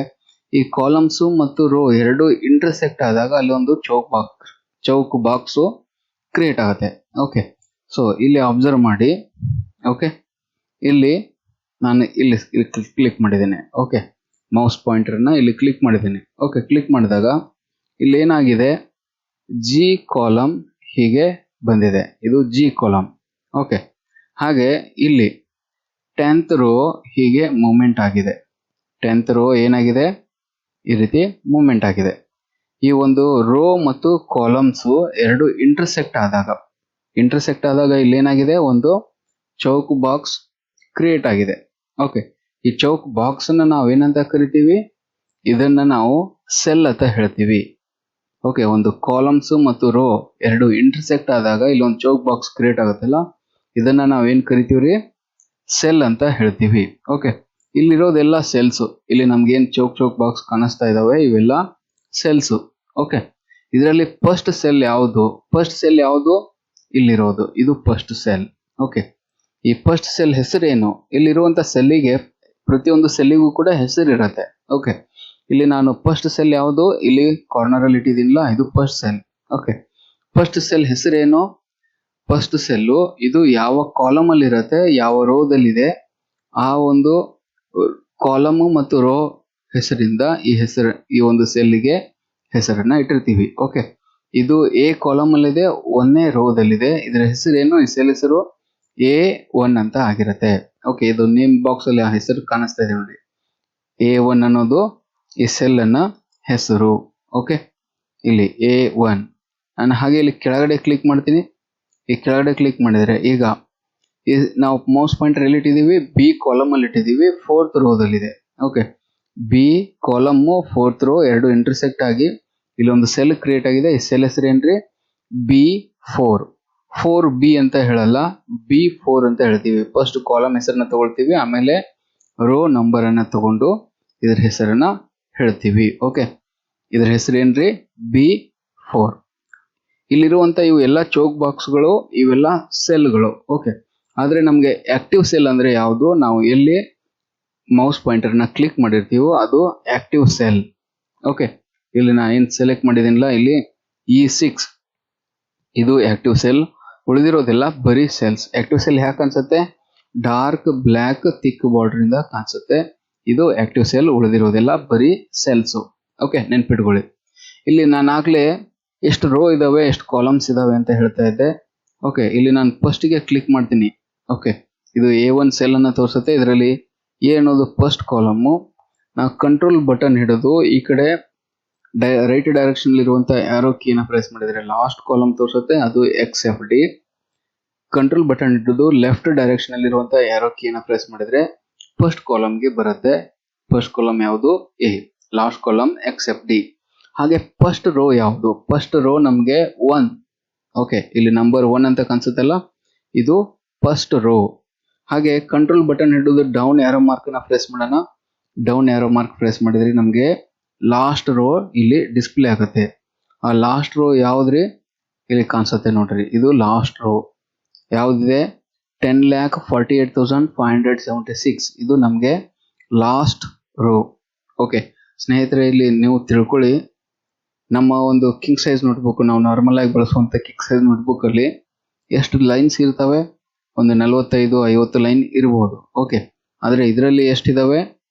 S1: ಈ ಕಾಲಮ್ಸು ಮತ್ತು ರೋ ಎರಡು ಇಂಟರ್ಸೆಕ್ಟ್ ಆದಾಗ ಅಲ್ಲಿ ಒಂದು ಚೌಕ್ ಬಾಕ್ಸ್ ಕ್ರಿಯೇಟ್ ಆಗುತ್ತೆ. ಓಕೆ, ಸೊ ಇಲ್ಲಿ ಅಬ್ಸರ್ವ್ ಮಾಡಿ. ಓಕೆ, ಇಲ್ಲಿ ನಾನು ಇಲ್ಲಿ ಕ್ಲಿಕ್ ಮಾಡಿದ್ದೇನೆ. ಓಕೆ, ಮೌಸ್ ಪಾಯಿಂಟರ್ನ ಇಲ್ಲಿ ಕ್ಲಿಕ್ ಮಾಡಿದ್ದೇನೆ. ಓಕೆ, ಕ್ಲಿಕ್ ಮಾಡಿದಾಗ ಇಲ್ಲಿ ಏನಾಗಿದೆ, ಜಿ ಕಾಲಮ್ ಹೀಗೆ ಬಂದಿದೆ. ಇದು ಜಿ ಕಾಲಮ್. ಓಕೆ, ಹಾಗೆ ಇಲ್ಲಿ 10th ರೋ ಹೀಗೆ ಮೂವ್ಮೆಂಟ್ ಆಗಿದೆ. 10th ರೋ ಏನಾಗಿದೆ, ಈ ರೀತಿ ಮೂವ್ಮೆಂಟ್ ಆಗಿದೆ. ಈ ಒಂದು ರೋ ಮತ್ತು ಕಾಲಮ್ಸು ಎರಡು ಇಂಟರ್ಸೆಕ್ಟ್ ಆದಾಗ ಇಲ್ಲಿ ಏನಾಗಿದೆ, ಒಂದು ಚೌಕ್ ಬಾಕ್ಸ್ ಕ್ರಿಯೇಟ್ ಆಗಿದೆ. ಓಕೆ, ಈ ಚೌಕ್ ಬಾಕ್ಸ್ ಅನ್ನ ನಾವು ಏನಂತ ಕರಿತೀವಿ, ಇದನ್ನ ನಾವು ಸೆಲ್ ಅಂತ ಹೇಳ್ತೀವಿ. ಓಕೆ, ಒಂದು ಕಾಲಮ್ಸ್ ಮತ್ತು ರೋ ಎರಡು ಇಂಟರ್ಸೆಕ್ಟ್ ಆದಾಗ ಇಲ್ಲಿ ಒಂದು ಚೌಕ್ ಬಾಕ್ಸ್ ಕ್ರಿಯೇಟ್ ಆಗುತ್ತಲ್ಲ, ಇದನ್ನ ನಾವು ಏನ್ ಕರಿತೀವ್ರಿ, ಸೆಲ್ ಅಂತ ಹೇಳ್ತೀವಿ. ಓಕೆ, ಇಲ್ಲಿರೋದೆಲ್ಲ ಸೆಲ್ಸ್. ಇಲ್ಲಿ ನಮ್ಗೆ ಏನ್ ಚೌಕ್ ಬಾಕ್ಸ್ ಕಾಣಿಸ್ತಾ ಇದಾವೆ ಇವೆಲ್ಲ ಸೆಲ್ಸ್. ಓಕೆ, ಇದರಲ್ಲಿ ಫಸ್ಟ್ ಸೆಲ್ ಯಾವುದು, ಇಲ್ಲಿರೋದು ಇದು ಫಸ್ಟ್ ಸೆಲ್. ಓಕೆ, ಈ ಫಸ್ಟ್ ಸೆಲ್ ಹೆಸರೇನು, ಇಲ್ಲಿರುವಂತ ಸೆಲ್ಲಿಗೆ ಪ್ರತಿಯೊಂದು ಸೆಲ್ಲಿಗೂ ಕೂಡ ಹೆಸರಿರುತ್ತೆ. ಓಕೆ, ಇಲ್ಲಿ ನಾನು ಫಸ್ಟ್ ಸೆಲ್ ಯಾವುದು, ಇಲ್ಲಿ ಕಾರ್ನರ್ ಅಲ್ಲಿ ಇಟ್ಟಿದ್ದೀನಿಲ್ಲ, ಇದು first cell. Okay, first cell ಹೆಸರೇನು, ಫಸ್ಟ್ ಸೆಲ್ಲು ಇದು ಯಾವ ಕಾಲಮ್ ಅಲ್ಲಿ ಇರುತ್ತೆ, ಯಾವ ರೋದಲ್ಲಿದೆ, ಆ ಒಂದು ಕಾಲಮ್ ಮತ್ತು ರೋ ಹೆಸರಿಂದ ಈ ಒಂದು ಸೆಲ್ಗೆ ಹೆಸರನ್ನ ಇಟ್ಟಿರ್ತೀವಿ. ಓಕೆ, ಇದು ಎ ಕಾಲಮ್ ಅಲ್ಲಿದೆ, 1ನೇ ರೋದಲ್ಲಿದೆ. ಇದರ ಹೆಸರೇನು, ಈ ಸೆಲ್ ಹೆಸರು A1 ಅಂತ ಆಗಿರುತ್ತೆ. ಓಕೆ, ಇದು ನೇಮ್ ಬಾಕ್ಸ್ ಅಲ್ಲಿ ಆ ಹೆಸರು ಕಾಣಿಸ್ತಾ ಇದೆ ನೋಡಿ, A1 ಅನ್ನೋದು ಈ ಸೆಲ್ ಅನ್ನ ಹೆಸರು. ಓಕೆ, ಇಲ್ಲಿ A1. ನಾನು ಹಾಗೆ ಇಲ್ಲಿ ಕೆಳಗಡೆ ಕ್ಲಿಕ್ ಮಾಡ್ತೀನಿ. ಈ ಕೆಳಗಡೆ ಕ್ಲಿಕ್ ಮಾಡಿದ್ರೆ ಈಗ ನಾವು ಮೌಸ್ ಪಾಯಿಂಟರ್ ಎಲ್ಲಿ ಇಟ್ಟಿದ್ದೀವಿ, ಬಿ ಕಾಲಮ್ ಅಲ್ಲಿ ಇಟ್ಟಿದ್ದೀವಿ, 4th ರೋದಲ್ಲಿದೆ. Okay, B column 4th row ಎರಡು ಇಂಟರ್ಸೆಕ್ಟ್ ಆಗಿ ಇಲ್ಲಿ ಒಂದು ಸೆಲ್ ಕ್ರಿಯೇಟ್ ಆಗಿದೆ. ಈ ಸೆಲ್ ಹೆಸರು ಏನ್ರಿ, B4. 4B ಅಂತ ಹೇಳಲ್ಲ, B4 ಅಂತ ಹೇಳ್ತೀವಿ. ಫಸ್ಟ್ ಕಾಲಮ್ ಹೆಸರನ್ನ ತಗೊಳ್ತೀವಿ, ಆಮೇಲೆ ರೋ ನಂಬರ್ ಅನ್ನ ತಗೊಂಡು ಇದರ ಹೆಸರನ್ನ ಹೇಳ್ತೀವಿ. ಓಕೆ, ಇದರ ಹೆಸರು ಏನ್ರಿ, B4. ಇಲ್ಲಿರುವಂತ ಇವು ಎಲ್ಲ ಚೌಕ್ ಬಾಕ್ಸ್ಗಳು, ಇವೆಲ್ಲ ಸೆಲ್ಗಳು. ಓಕೆ, ಆದ್ರೆ ನಮ್ಗೆ ಆಕ್ಟಿವ್ ಸೆಲ್ ಅಂದ್ರೆ ಯಾವುದು, ನಾವು ಎಲ್ಲಿ ಮೌಸ್ ಪಾಯಿಂಟರ್ನ ಕ್ಲಿಕ್ ಮಾಡಿರ್ತೀವೋ ಅದು ಆಕ್ಟಿವ್ ಸೆಲ್. ಓಕೆ, ಇಲ್ಲಿ ನಾನು ಏನ್ ಸೆಲೆಕ್ಟ್ ಮಾಡಿದ್ದೀನಿಲ್ಲ, ಇಲ್ಲಿ E6 ಇದು ಆಕ್ಟಿವ್ ಸೆಲ್. ಉಳಿದಿರೋದೆಲ್ಲ ಬರೀ ಸೆಲ್ಸ್. ಆಕ್ಟಿವ್ ಸೆಲ್ ಯಾಕೆ ಅನ್ಸುತ್ತೆ, ಡಾರ್ಕ್ ಬ್ಲ್ಯಾಕ್ ಥಿಕ್ ಬಾರ್ಡರ್ ಇಂದ ಕಾಣಿಸುತ್ತೆ. ಇದು ಆಕ್ಟಿವ್ ಸೆಲ್, ಉಳಿದಿರೋದೆಲ್ಲ ಬರೀ ಸೆಲ್ಸ್. ಓಕೆ, ನೆನ್ಪಿಟ್ಕೊಳ್ಳಿ. ಇಲ್ಲಿ ನಾನು ಆಗ್ಲೇ ಎಷ್ಟು ರೋ ಇದಾವೆ, ಎಷ್ಟು ಕಾಲಮ್ಸ್ ಇದಾವೆ ಅಂತ ಹೇಳ್ತಾ ಇದ್ದೆ. ಓಕೆ, ಇಲ್ಲಿ ನಾನು ಫಸ್ಟ್ಗೆ ಕ್ಲಿಕ್ ಮಾಡ್ತೀನಿ. ಓಕೆ, ಇದು A1 ಸೆಲ್ ಅನ್ನ ತೋರಿಸುತ್ತೆ. ಇದರಲ್ಲಿ ಎ ಅನ್ನೋದು ಫಸ್ಟ್ ಕಾಲಮ್ಮು. ನಾವು ಕಂಟ್ರೋಲ್ ಬಟನ್ ಹಿಡಿದು ಈ ಕಡೆ ರೈಟ್ ಡೈರೆಕ್ಷನ್ ಇರುವಂತ ಆರೋ ಕೀನ ಪ್ರೆಸ್ ಮಾಡಿದ್ರೆ ಲಾಸ್ಟ್ ಕಾಲಮ್ ತೋರಿಸುತ್ತೆ, ಅದು XFD. ಕಂಟ್ರೋಲ್ ಬಟನ್ ಹಿಡಿದು ಲೆಫ್ಟ್ ಡೈರೆಕ್ಷನ್ ಅಲ್ಲಿ ಇರುವಂತ ಆರೋ ಕೀನ ಪ್ರೆಸ್ ಮಾಡಿದ್ರೆ ಫಸ್ಟ್ ಕಾಲಮ್ಗೆ ಬರುತ್ತೆ. ಫಸ್ಟ್ ಕಾಲಮ್ ಯಾವುದು, A. Last column XFD. ಹಾಗೆ ಫಸ್ಟ್ ರೋ ಯಾವುದು, ಫಸ್ಟ್ ರೋ ನಮ್ಗೆ 1. ಓಕೆ, ಇಲ್ಲಿ ನಂಬರ್ 1 ಅಂತ ಕಾಣಿಸುತ್ತಲ್ಲ, ಇದು ಫಸ್ಟ್ ರೋ. ಹಾಗೆ ಕಂಟ್ರೋಲ್ ಬಟನ್ ಹಿಡಿದು ಡೌನ್ ಆರೋ ಮಾರ್ಕ್ ನ ಪ್ರೆಸ್ ಮಾಡೋಣ. ಡೌನ್ ಆರೋ ಮಾರ್ಕ್ ಪ್ರೆಸ್ ಮಾಡಿದ್ರೆ ನಮ್ಗೆ ಲಾಸ್ಟ್ ರೋ ಇಲ್ಲಿ ಡಿಸ್ಪ್ಲೇ ಆಗುತ್ತೆ. ಆ ಲಾಸ್ಟ್ ರೋ ಯಾವ್ದ್ರಿ, ಇಲ್ಲಿ ಕಾಣಿಸುತ್ತೆ ನೋಡ್ರಿ, ಇದು ಲಾಸ್ಟ್ ರೋ. ಯಾವ್ದಿದೆ, 10,48,576. ಇದು ನಮ್ಗೆ ಲಾಸ್ಟ್ ರೋ. ಓಕೆ ಸ್ನೇಹಿತರೆ, ಇಲ್ಲಿ ನೀವು ತಿಳ್ಕೊಳ್ಳಿ, ನಮ್ಮ ಒಂದು ಕಿಂಗ್ ಸೈಜ್ ನೋಟ್ಬುಕ್, ನಾವು ನಾರ್ಮಲ್ ಆಗಿ ಬಳಸುವಂತ ಕಿಂಗ್ ಸೈಜ್ ನೋಟ್ಬುಕ್ ಅಲ್ಲಿ ಎಷ್ಟು ಲೈನ್ಸ್ ಇರ್ತವೆ, ಒಂದು 45-50 ಲೈನ್ ಇರಬಹುದು. ಓಕೆ, ಆದ್ರೆ ಇದರಲ್ಲಿ ಎಷ್ಟಿದಾವೆ,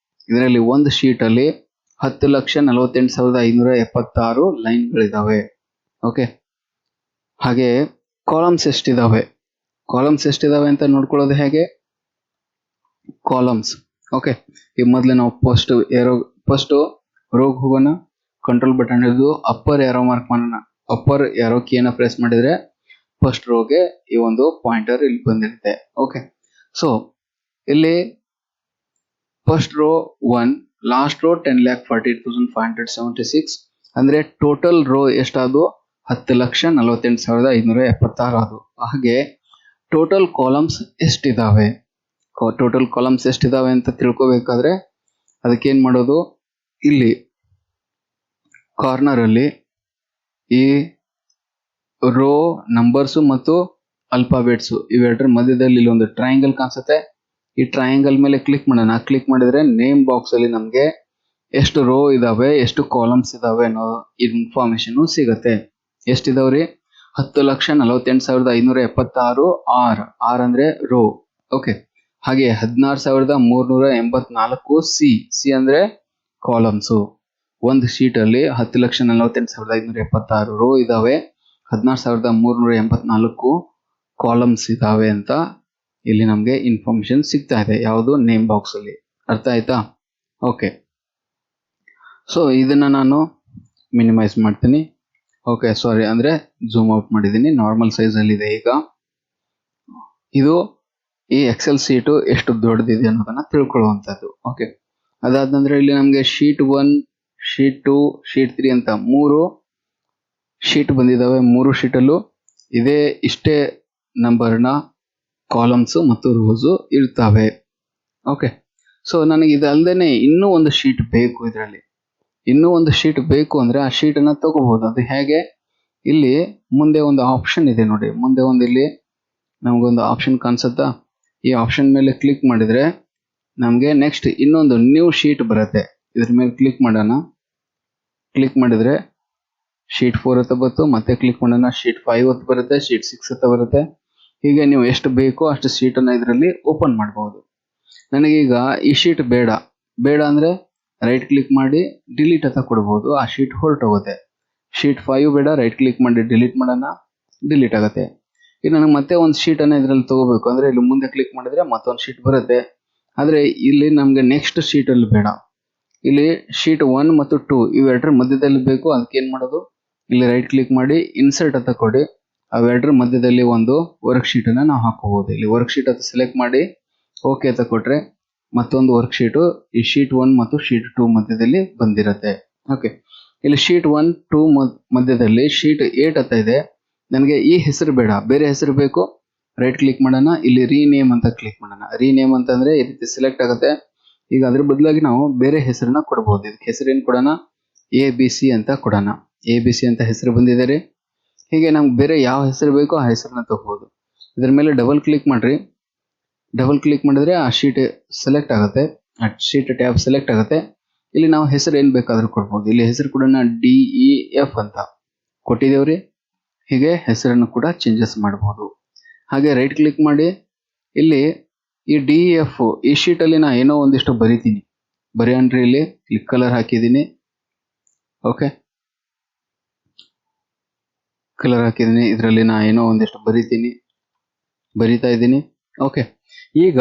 S1: ಇದರಲ್ಲಿ ಒಂದು ಶೀಟ್ ಅಲ್ಲಿ 10,48,576 ಲೈನ್ಗಳಿದಾವೆ. ಓಕೆ, ಹಾಗೆ ಕಾಲಮ್ಸ್ ಎಷ್ಟಿದಾವೆ ಅಂತ ನೋಡ್ಕೊಳ್ಳೋದು ಹೇಗೆ, ಕಾಲಮ್ಸ್. ಓಕೆ, ಈಗ ಮೊದಲು ನಾವು ಫಸ್ಟ್ ರೋಗ್ ಹೋಗೋಣ. ಕಂಟ್ರೋಲ್ ಬಟನ್ ಹಿಡಿದು ಅಪ್ಪರ್ ಆರೋ ಮಾರ್ಕ್ ಮಾಡೋಣ. ಅಪ್ಪರ್ ಆರೋ ಕೀನ ಪ್ರೆಸ್ ಮಾಡಿದ್ರೆ ಫಸ್ಟ್ ರೋಗೆ ಈ ಒಂದು ಪಾಯಿಂಟರ್ ಇಲ್ಲಿ ಬಂದಿರುತ್ತೆ. ಓಕೆ, ಸೊ ಇಲ್ಲಿ ಫಸ್ಟ್ ರೋ 1, ಲಾಸ್ಟ್ ರೋ 10,48,576. ಅಂದ್ರೆ ಟೋಟಲ್ ರೋ ಎಷ್ಟಾದವು, 10,48,576 ಆದವು. ಹಾಗೆ ಟೋಟಲ್ ಕಾಲಮ್ಸ್ ಎಷ್ಟಿದಾವೆ ಅಂತ ತಿಳ್ಕೊಬೇಕಾದ್ರೆ ಅದಕ್ಕೇನ್ ಮಾಡೋದು, ಇಲ್ಲಿ ಕಾರ್ನರ್ ಅಲ್ಲಿ ಈ ರೋ ನಂಬರ್ಸು ಮತ್ತು ಅಲ್ಫಾಬೆಟ್ಸು ಇವೆರಡರ ಮಧ್ಯದಲ್ಲಿ ಇಲ್ಲಿ ಒಂದು ಟ್ರಯಾಂಗಲ್ ಕಾಣಿಸುತ್ತೆ. ಈ ಟ್ರಯಾಂಗಲ್ ಮೇಲೆ ಕ್ಲಿಕ್ ಮಾಡೋಣ. ಕ್ಲಿಕ್ ಮಾಡಿದ್ರೆ ನೇಮ್ ಬಾಕ್ಸ್ ಅಲ್ಲಿ ನಮಗೆ ಎಷ್ಟು ರೋ ಇದಾವೆ ಎಷ್ಟು ಕಾಲಮ್ಸ್ ಇದಾವೆ ಅನ್ನೋ ಇನ್ಫಾರ್ಮೇಶನ್ ಸಿಗತ್ತೆ. ಎಷ್ಟಿದಾವ್ರಿ? 10,48,576 ಆರ್ ಅಂದ್ರೆ ರೋ. ಓಕೆ, ಹಾಗೆ 16,384 ಸಿ ಅಂದ್ರೆ ಕಾಲಮ್ಸು. ಒಂದು ಶೀಟ್ ಅಲ್ಲಿ 10,48,576 ರೋ ಇದಾವೆ, 16,384 ಕಾಲಮ್ಸ್ ಇದಾವೆ ಅಂತ ಇಲ್ಲಿ ನಮಗೆ ಇನ್ಫಾರ್ಮೇಶನ್ ಸಿಗ್ತಾ ಇದೆ. ಯಾವುದು? ನೇಮ್ ಬಾಕ್ಸ್ ಅಲ್ಲಿ. ಅರ್ಥ ಆಯ್ತಾ? ಓಕೆ, ಸೊ ಇದನ್ನ ನಾನು ಮಿನಿಮೈಸ್ ಮಾಡ್ತೀನಿ. ಓಕೆ, ಸಾರಿ, ಅಂದ್ರೆ ಜೂಮ್ ಔಟ್ ಮಾಡಿದ್ದೀನಿ. ನಾರ್ಮಲ್ ಸೈಜ್ ಅಲ್ಲಿ ಇದೆ. ಈಗ ಇದು ಈ ಎಕ್ಸೆಲ್ ಶೀಟು ಎಷ್ಟು ದೊಡ್ಡದಿದೆ ಅನ್ನೋದನ್ನ ತಿಳ್ಕೊಳ್ಳುವಂಥದ್ದು. ಓಕೆ, ಅದಾದ ನಂತರ ಇಲ್ಲಿ ನಮಗೆ ಶೀಟ್ 1, ಶೀಟ್ 2, ಶೀಟ್ 3 ಅಂತ 3 ಶೀಟ್ ಬಂದಿದ್ದಾವೆ. 3 ಶೀಟಲ್ಲೂ ಇಷ್ಟೇ ನಂಬರ್ನ ಕಾಲಮ್ಸ್ ಮತ್ತು ರೋಸು ಇರ್ತವೆ. ಓಕೆ, ಸೊ ನನಗೆ ಇದಲ್ದೇನೆ ಇನ್ನೂ ಒಂದು ಶೀಟ್ ಬೇಕು. ಇದರಲ್ಲಿ ಇನ್ನೂ ಒಂದು ಶೀಟ್ ಬೇಕು ಅಂದ್ರೆ ಆ ಶೀಟ್ ಅನ್ನ ತಗೋಬಹುದು. ಅದು ಹೇಗೆ? ಇಲ್ಲಿ ಮುಂದೆ ಒಂದು ಆಪ್ಷನ್ ಇದೆ ನೋಡಿ. ಮುಂದೆ ಇಲ್ಲಿ ನಮಗೊಂದು ಆಪ್ಷನ್ ಕಾಣಿಸುತ್ತಾ? ಈ ಆಪ್ಷನ್ ಮೇಲೆ ಕ್ಲಿಕ್ ಮಾಡಿದ್ರೆ ನಮಗೆ ನೆಕ್ಸ್ಟ್ ಇನ್ನೊಂದು ನ್ಯೂ ಶೀಟ್ ಬರುತ್ತೆ. ಇದ್ರ ಮೇಲೆ ಕ್ಲಿಕ್ ಮಾಡೋಣ. ಕ್ಲಿಕ್ ಮಾಡಿದ್ರೆ ಶೀಟ್ 4 ಅಂತ ಬಂತು. ಮತ್ತೆ ಕ್ಲಿಕ್ ಮಾಡೋಣ, ಶೀಟ್ 5 ಅಂತ ಬರುತ್ತೆ, ಶೀಟ್ 6 ಅಂತ ಬರುತ್ತೆ. ಹೀಗೆ ನೀವು ಎಷ್ಟು ಬೇಕೋ ಅಷ್ಟು ಶೀಟ್ ಅನ್ನ ಇದರಲ್ಲಿ ಓಪನ್ ಮಾಡಬಹುದು. ನನಗೀಗ ಈ ಶೀಟ್ ಬೇಡ ಅಂದ್ರೆ ರೈಟ್ ಕ್ಲಿಕ್ ಮಾಡಿ ಡಿಲೀಟ್ ಅಂತ ಕೊಡಬಹುದು. ಆ ಶೀಟ್ ಹೊರಟೋಗುತ್ತೆ. ಶೀಟ್ 5 ಬೇಡ, ರೈಟ್ ಕ್ಲಿಕ್ ಮಾಡಿ ಡಿಲೀಟ್ ಮಾಡೋಣ, ಡಿಲೀಟ್ ಆಗುತ್ತೆ. ಈಗ ನನಗೆ ಮತ್ತೆ ಒಂದು ಶೀಟ್ ಅನ್ನ ಇದರಲ್ಲಿ ತಗೋಬೇಕು ಅಂದ್ರೆ ಇಲ್ಲಿ ಮುಂದೆ ಕ್ಲಿಕ್ ಮಾಡಿದ್ರೆ ಮತ್ತೊಂದು ಶೀಟ್ ಬರುತ್ತೆ. ಆದ್ರೆ ಇಲ್ಲಿ ನಮ್ಗೆ ನೆಕ್ಸ್ಟ್ ಶೀಟ್ ಅಲ್ಲಿ ಬೇಡ. ಇಲ್ಲಿ ಶೀಟ್ 1 ಮತ್ತು 2 ಇವೆರಡರ ಮಧ್ಯದಲ್ಲಿ ಬೇಕು. ಅದಕ್ಕೆ ಏನ್ ಮಾಡೋದು? ಇಲ್ಲಿ ರೈಟ್ ಕ್ಲಿಕ್ ಮಾಡಿ ಇನ್ಸರ್ಟ್ ಅಂತ ಕೊಡಿ. ಅವೆರಡರ ಮಧ್ಯದಲ್ಲಿ ಒಂದು ವರ್ಕ್ ಶೀಟ್ ಅನ್ನ ನಾವು ಹಾಕೋಬಹುದು. ಇಲ್ಲಿ ವರ್ಕ್ ಶೀಟ್ ಅಂತ ಸೆಲೆಕ್ಟ್ ಮಾಡಿ ಓಕೆ ಅಂತ ಕೊಟ್ರೆ ಮತ್ತೊಂದು ವರ್ಕ್ ಶೀಟು ಈ ಶೀಟ್ 1 ಮತ್ತು ಶೀಟ್ 2 ಮಧ್ಯದಲ್ಲಿ ಬಂದಿರುತ್ತೆ. ಓಕೆ, ಇಲ್ಲಿ ಶೀಟ್ 1, 2 ಮಧ್ಯದಲ್ಲಿ ಶೀಟ್ 8 ಅಂತ ಇದೆ. ನನಗೆ ಈ ಹೆಸರು ಬೇಡ, ಬೇರೆ ಹೆಸರು ಬೇಕು. ರೈಟ್ ಕ್ಲಿಕ್ ಮಾಡೋಣ, ಇಲ್ಲಿ ರೀನೇಮ್ ಅಂತ ಕ್ಲಿಕ್ ಮಾಡೋಣ. ರೀನೇಮ್ ಅಂತಂದ್ರೆ ಈ ರೀತಿ ಸೆಲೆಕ್ಟ್ ಆಗುತ್ತೆ. ಈಗ ಅದ್ರ ಬದಲಾಗಿ ನಾವು ಬೇರೆ ಹೆಸರನ್ನ ಕೊಡಬಹುದು. ಇದಕ್ಕೆ ಹೆಸರು ಏನು ಕೊಡೋಣ? ABC ಅಂತ ಕೊಡೋಣ. ABC ಅಂತ ಹೆಸರು ಬಂದಿದೆ. ಹೀಗೆ ನಮ್ಗೆ ಬೇರೆ ಯಾವ ಹೆಸರು ಬೇಕೋ ಆ ಹೆಸರನ್ನ ತಗೋಬಹುದು. ಇದ್ರ ಮೇಲೆ ಡಬಲ್ ಕ್ಲಿಕ್ ಮಾಡ್ರಿ. ಡಬಲ್ ಕ್ಲಿಕ್ ಮಾಡಿದ್ರೆ ಆ ಶೀಟ್ ಸೆಲೆಕ್ಟ್ ಆಗುತ್ತೆ. ಆ ಶೀಟ್ ಟ್ಯಾಬ್ ಸೆಲೆಕ್ಟ್ ಆಗುತ್ತೆ. ಇಲ್ಲಿ ನಾವು ಹೆಸರು ಏನ್ ಬೇಕಾದ್ರೂ ಕೊಡ್ಬೋದು. ಇಲ್ಲಿ ಹೆಸರು ಕೂಡ DEF ಅಂತ ಕೊಟ್ಟಿದ್ದೇವ್ರಿ. ಹೀಗೆ ಹೆಸರನ್ನು ಕೂಡ ಚೇಂಜಸ್ ಮಾಡಬಹುದು. ಹಾಗೆ ರೈಟ್ ಕ್ಲಿಕ್ ಮಾಡಿ ಇಲ್ಲಿ ಈ DEF ಈ ಶೀಟ್ ಅಲ್ಲಿ ನಾ ಏನೋ ಒಂದಿಷ್ಟು ಬರಿತೀನಿ. ಬರೆಯನ್ರಿ, ಇಲ್ಲಿ ಕ್ಲಿಕ್ ಕಲರ್ ಹಾಕಿದ್ದೀನಿ. ಓಕೆ, ಕಲರ್ ಹಾಕಿದ್ದೀನಿ. ಇದರಲ್ಲಿ ನಾ ಏನೋ ಒಂದಿಷ್ಟು ಬರಿತಾ ಇದ್ದೀನಿ. ಓಕೆ, ಈಗ